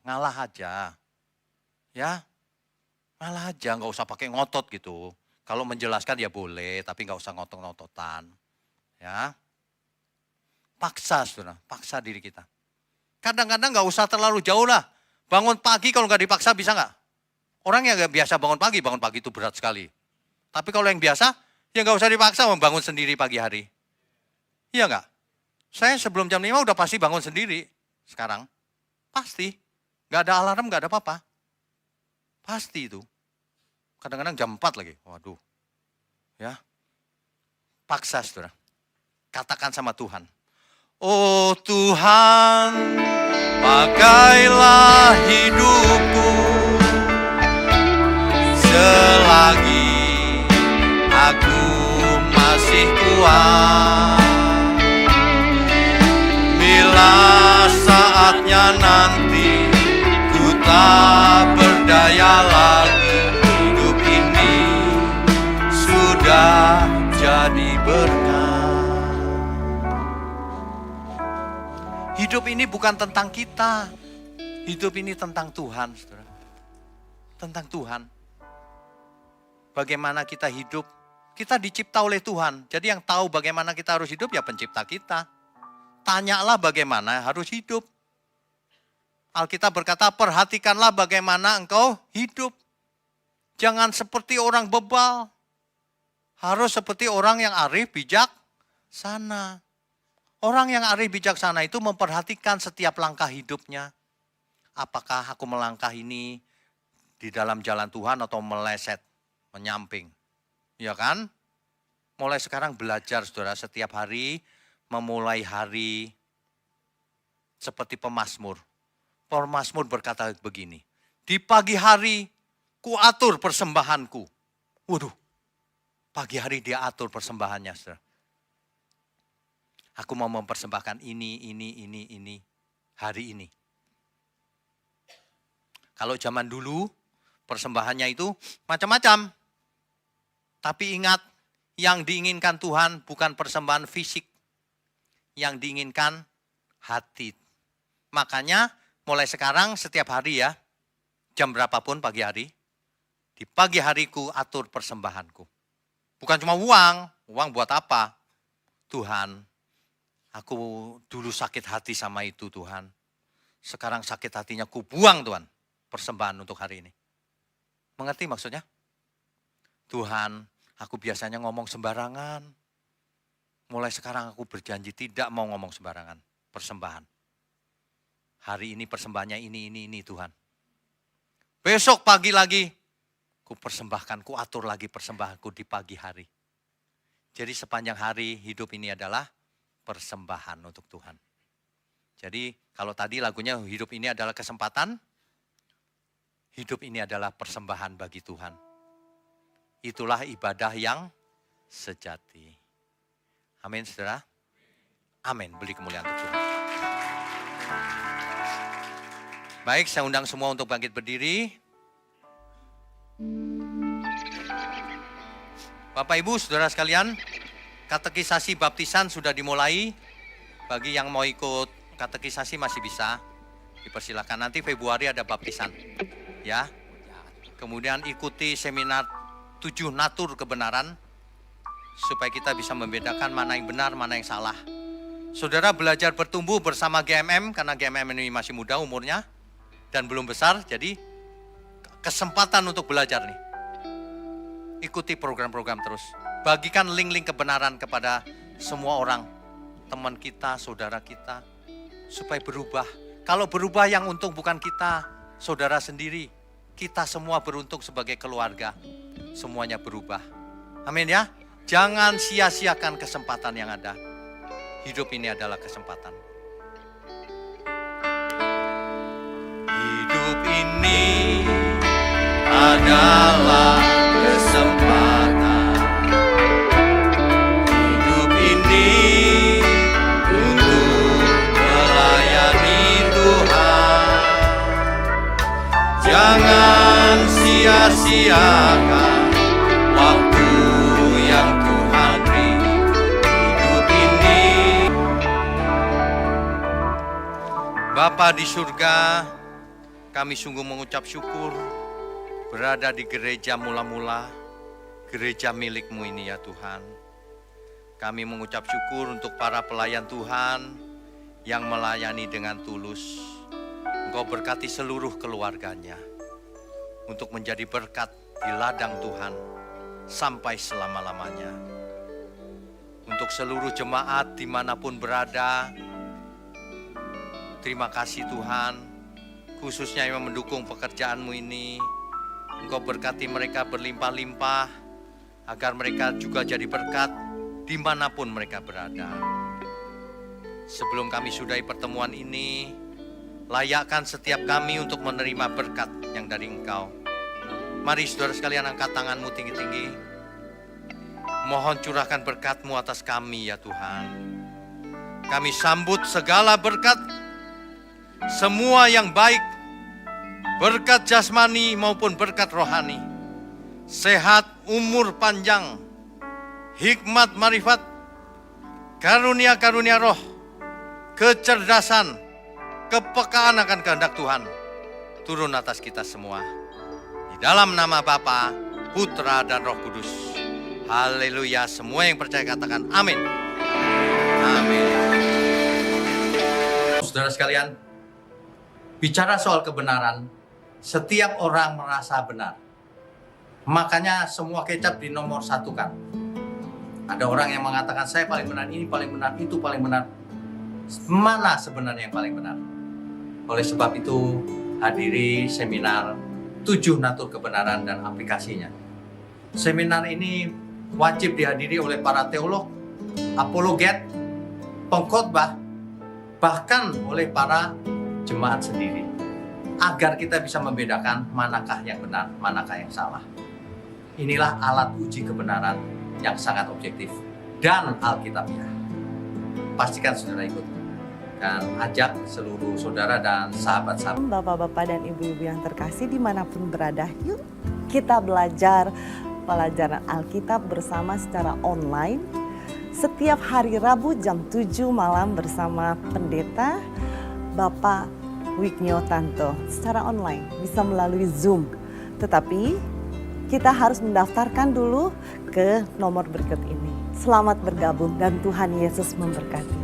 ngalah aja. Ya, ngalah aja, enggak usah pakai ngotot gitu. Kalau menjelaskan ya boleh, tapi enggak usah ngotot-ngototan. Ya, paksa saudara, paksa diri kita. Kadang-kadang enggak usah terlalu jauh lah. Bangun pagi kalau enggak dipaksa bisa enggak? Orang yang enggak biasa bangun pagi itu berat sekali. Tapi kalau yang biasa, ya enggak usah dipaksa membangun sendiri pagi hari. Iya enggak? Saya sebelum jam 5 udah pasti bangun sendiri sekarang. Pasti. Enggak ada alarm, enggak ada apa-apa. Pasti itu. Kadang-kadang jam 4 lagi. Waduh. Ya. Paksa saudara. Katakan sama Tuhan. Oh Tuhan, pakailah hidupku selagi aku masih kuat. Bila saatnya nanti ku tak berdaya lagi, hidup ini sudah jadi berkat. Hidup ini bukan tentang kita. Hidup ini tentang Tuhan, saudara. Tentang Tuhan. Bagaimana kita hidup. Kita dicipta oleh Tuhan. Jadi yang tahu bagaimana kita harus hidup ya pencipta kita. Tanyalah bagaimana harus hidup. Alkitab berkata, perhatikanlah bagaimana engkau hidup. Jangan seperti orang bebal. Harus seperti orang yang arif, bijaksana. Orang yang arif bijaksana itu memperhatikan setiap langkah hidupnya. Apakah aku melangkah ini di dalam jalan Tuhan atau meleset, menyamping. Ya kan? Mulai sekarang belajar saudara setiap hari, memulai hari seperti pemazmur. Pemazmur berkata begini, di pagi hari ku atur persembahanku. Waduh, pagi hari dia atur persembahannya saudara. Aku mau mempersembahkan ini, hari ini. Kalau zaman dulu, persembahannya itu macam-macam. Tapi ingat, yang diinginkan Tuhan bukan persembahan fisik. Yang diinginkan hati. Makanya mulai sekarang setiap hari ya, jam berapapun pagi hari, di pagi hariku atur persembahanku. Bukan cuma uang buat apa? Tuhan, aku dulu sakit hati sama itu Tuhan. Sekarang sakit hatinya ku buang Tuhan. Persembahan untuk hari ini. Mengerti maksudnya? Tuhan, aku biasanya ngomong sembarangan. Mulai sekarang aku berjanji tidak mau ngomong sembarangan. Persembahan. Hari ini persembahannya ini Tuhan. Besok pagi lagi, ku persembahkan, ku atur lagi persembahanku di pagi hari. Jadi sepanjang hari hidup ini adalah persembahan untuk Tuhan. Jadi kalau tadi lagunya hidup ini adalah kesempatan, Hidup ini adalah persembahan bagi Tuhan. Itulah ibadah yang sejati. Amin, saudara. Amin, beri kemuliaan untuk Tuhan. Baik, saya undang semua untuk bangkit berdiri. Bapak Ibu, saudara sekalian, katekisasi baptisan sudah dimulai. Bagi yang mau ikut katekisasi masih bisa, dipersilakan. Nanti Februari ada baptisan, ya. Kemudian ikuti seminar 7 natur kebenaran, supaya kita bisa membedakan mana yang benar, mana yang salah. Saudara belajar bertumbuh bersama GMM, karena GMM ini masih muda umurnya, dan belum besar, jadi kesempatan untuk belajar nih. Ikuti program-program terus. Bagikan link-link kebenaran kepada semua orang, teman kita, saudara kita, supaya berubah. Kalau berubah yang untung bukan kita, saudara sendiri. Kita semua beruntung sebagai keluarga. Semuanya berubah. Amin ya. Jangan sia-siakan kesempatan yang ada. Hidup ini adalah kesempatan. Hidup ini adalah kesempatan. Hidup ini untuk melayani Tuhan. Jangan sia-siakan waktu yang Tuhan beri. Hidup ini. Bapa di surga, kami sungguh mengucap syukur berada di gereja mula-mula, gereja milik-Mu ini ya Tuhan. Kami mengucap syukur untuk para pelayan Tuhan yang melayani dengan tulus. Engkau berkati seluruh keluarganya untuk menjadi berkat di ladang Tuhan sampai selama-lamanya. Untuk seluruh jemaat dimanapun berada, terima kasih Tuhan, khususnya yang mendukung pekerjaan-Mu ini. Engkau berkati mereka berlimpah-limpah, agar mereka juga jadi berkat dimanapun mereka berada. Sebelum kami sudahi pertemuan ini, layakkan setiap kami untuk menerima berkat yang dari Engkau. Mari saudara sekalian angkat tanganmu tinggi-tinggi. Mohon curahkan berkat-Mu atas kami ya Tuhan. Kami sambut segala berkat, semua yang baik, berkat jasmani maupun berkat rohani, sehat, umur panjang, hikmat, marifat, karunia-karunia roh, kecerdasan, kepekaan akan kehendak Tuhan, turun atas kita semua. Di dalam nama Bapa, Putra, dan Roh Kudus. Haleluya, semua yang percaya katakan amin. Amin. Saudara sekalian, bicara soal kebenaran, setiap orang merasa benar. Makanya semua kecap dinomor satukan. Ada orang yang mengatakan saya paling benar, ini paling benar, itu paling benar. Mana sebenarnya yang paling benar? Oleh sebab itu, hadiri seminar 7 natur kebenaran dan aplikasinya. Seminar ini wajib dihadiri oleh para teolog, apologet, pengkhotbah, bahkan oleh para jemaat sendiri, agar kita bisa membedakan manakah yang benar, manakah yang salah. Inilah alat uji kebenaran yang sangat objektif dan alkitabiah. Pastikan saudara ikut dan ajak seluruh saudara dan sahabat-sahabat. Bapak-bapak dan ibu-ibu yang terkasih dimanapun berada, yuk kita belajar pelajaran Alkitab bersama secara online setiap hari Rabu jam 7 malam bersama pendeta Bapak Wignio Tanto secara online, bisa melalui Zoom. Tetapi kita harus mendaftarkan dulu ke nomor berikut ini. Selamat bergabung dan Tuhan Yesus memberkati.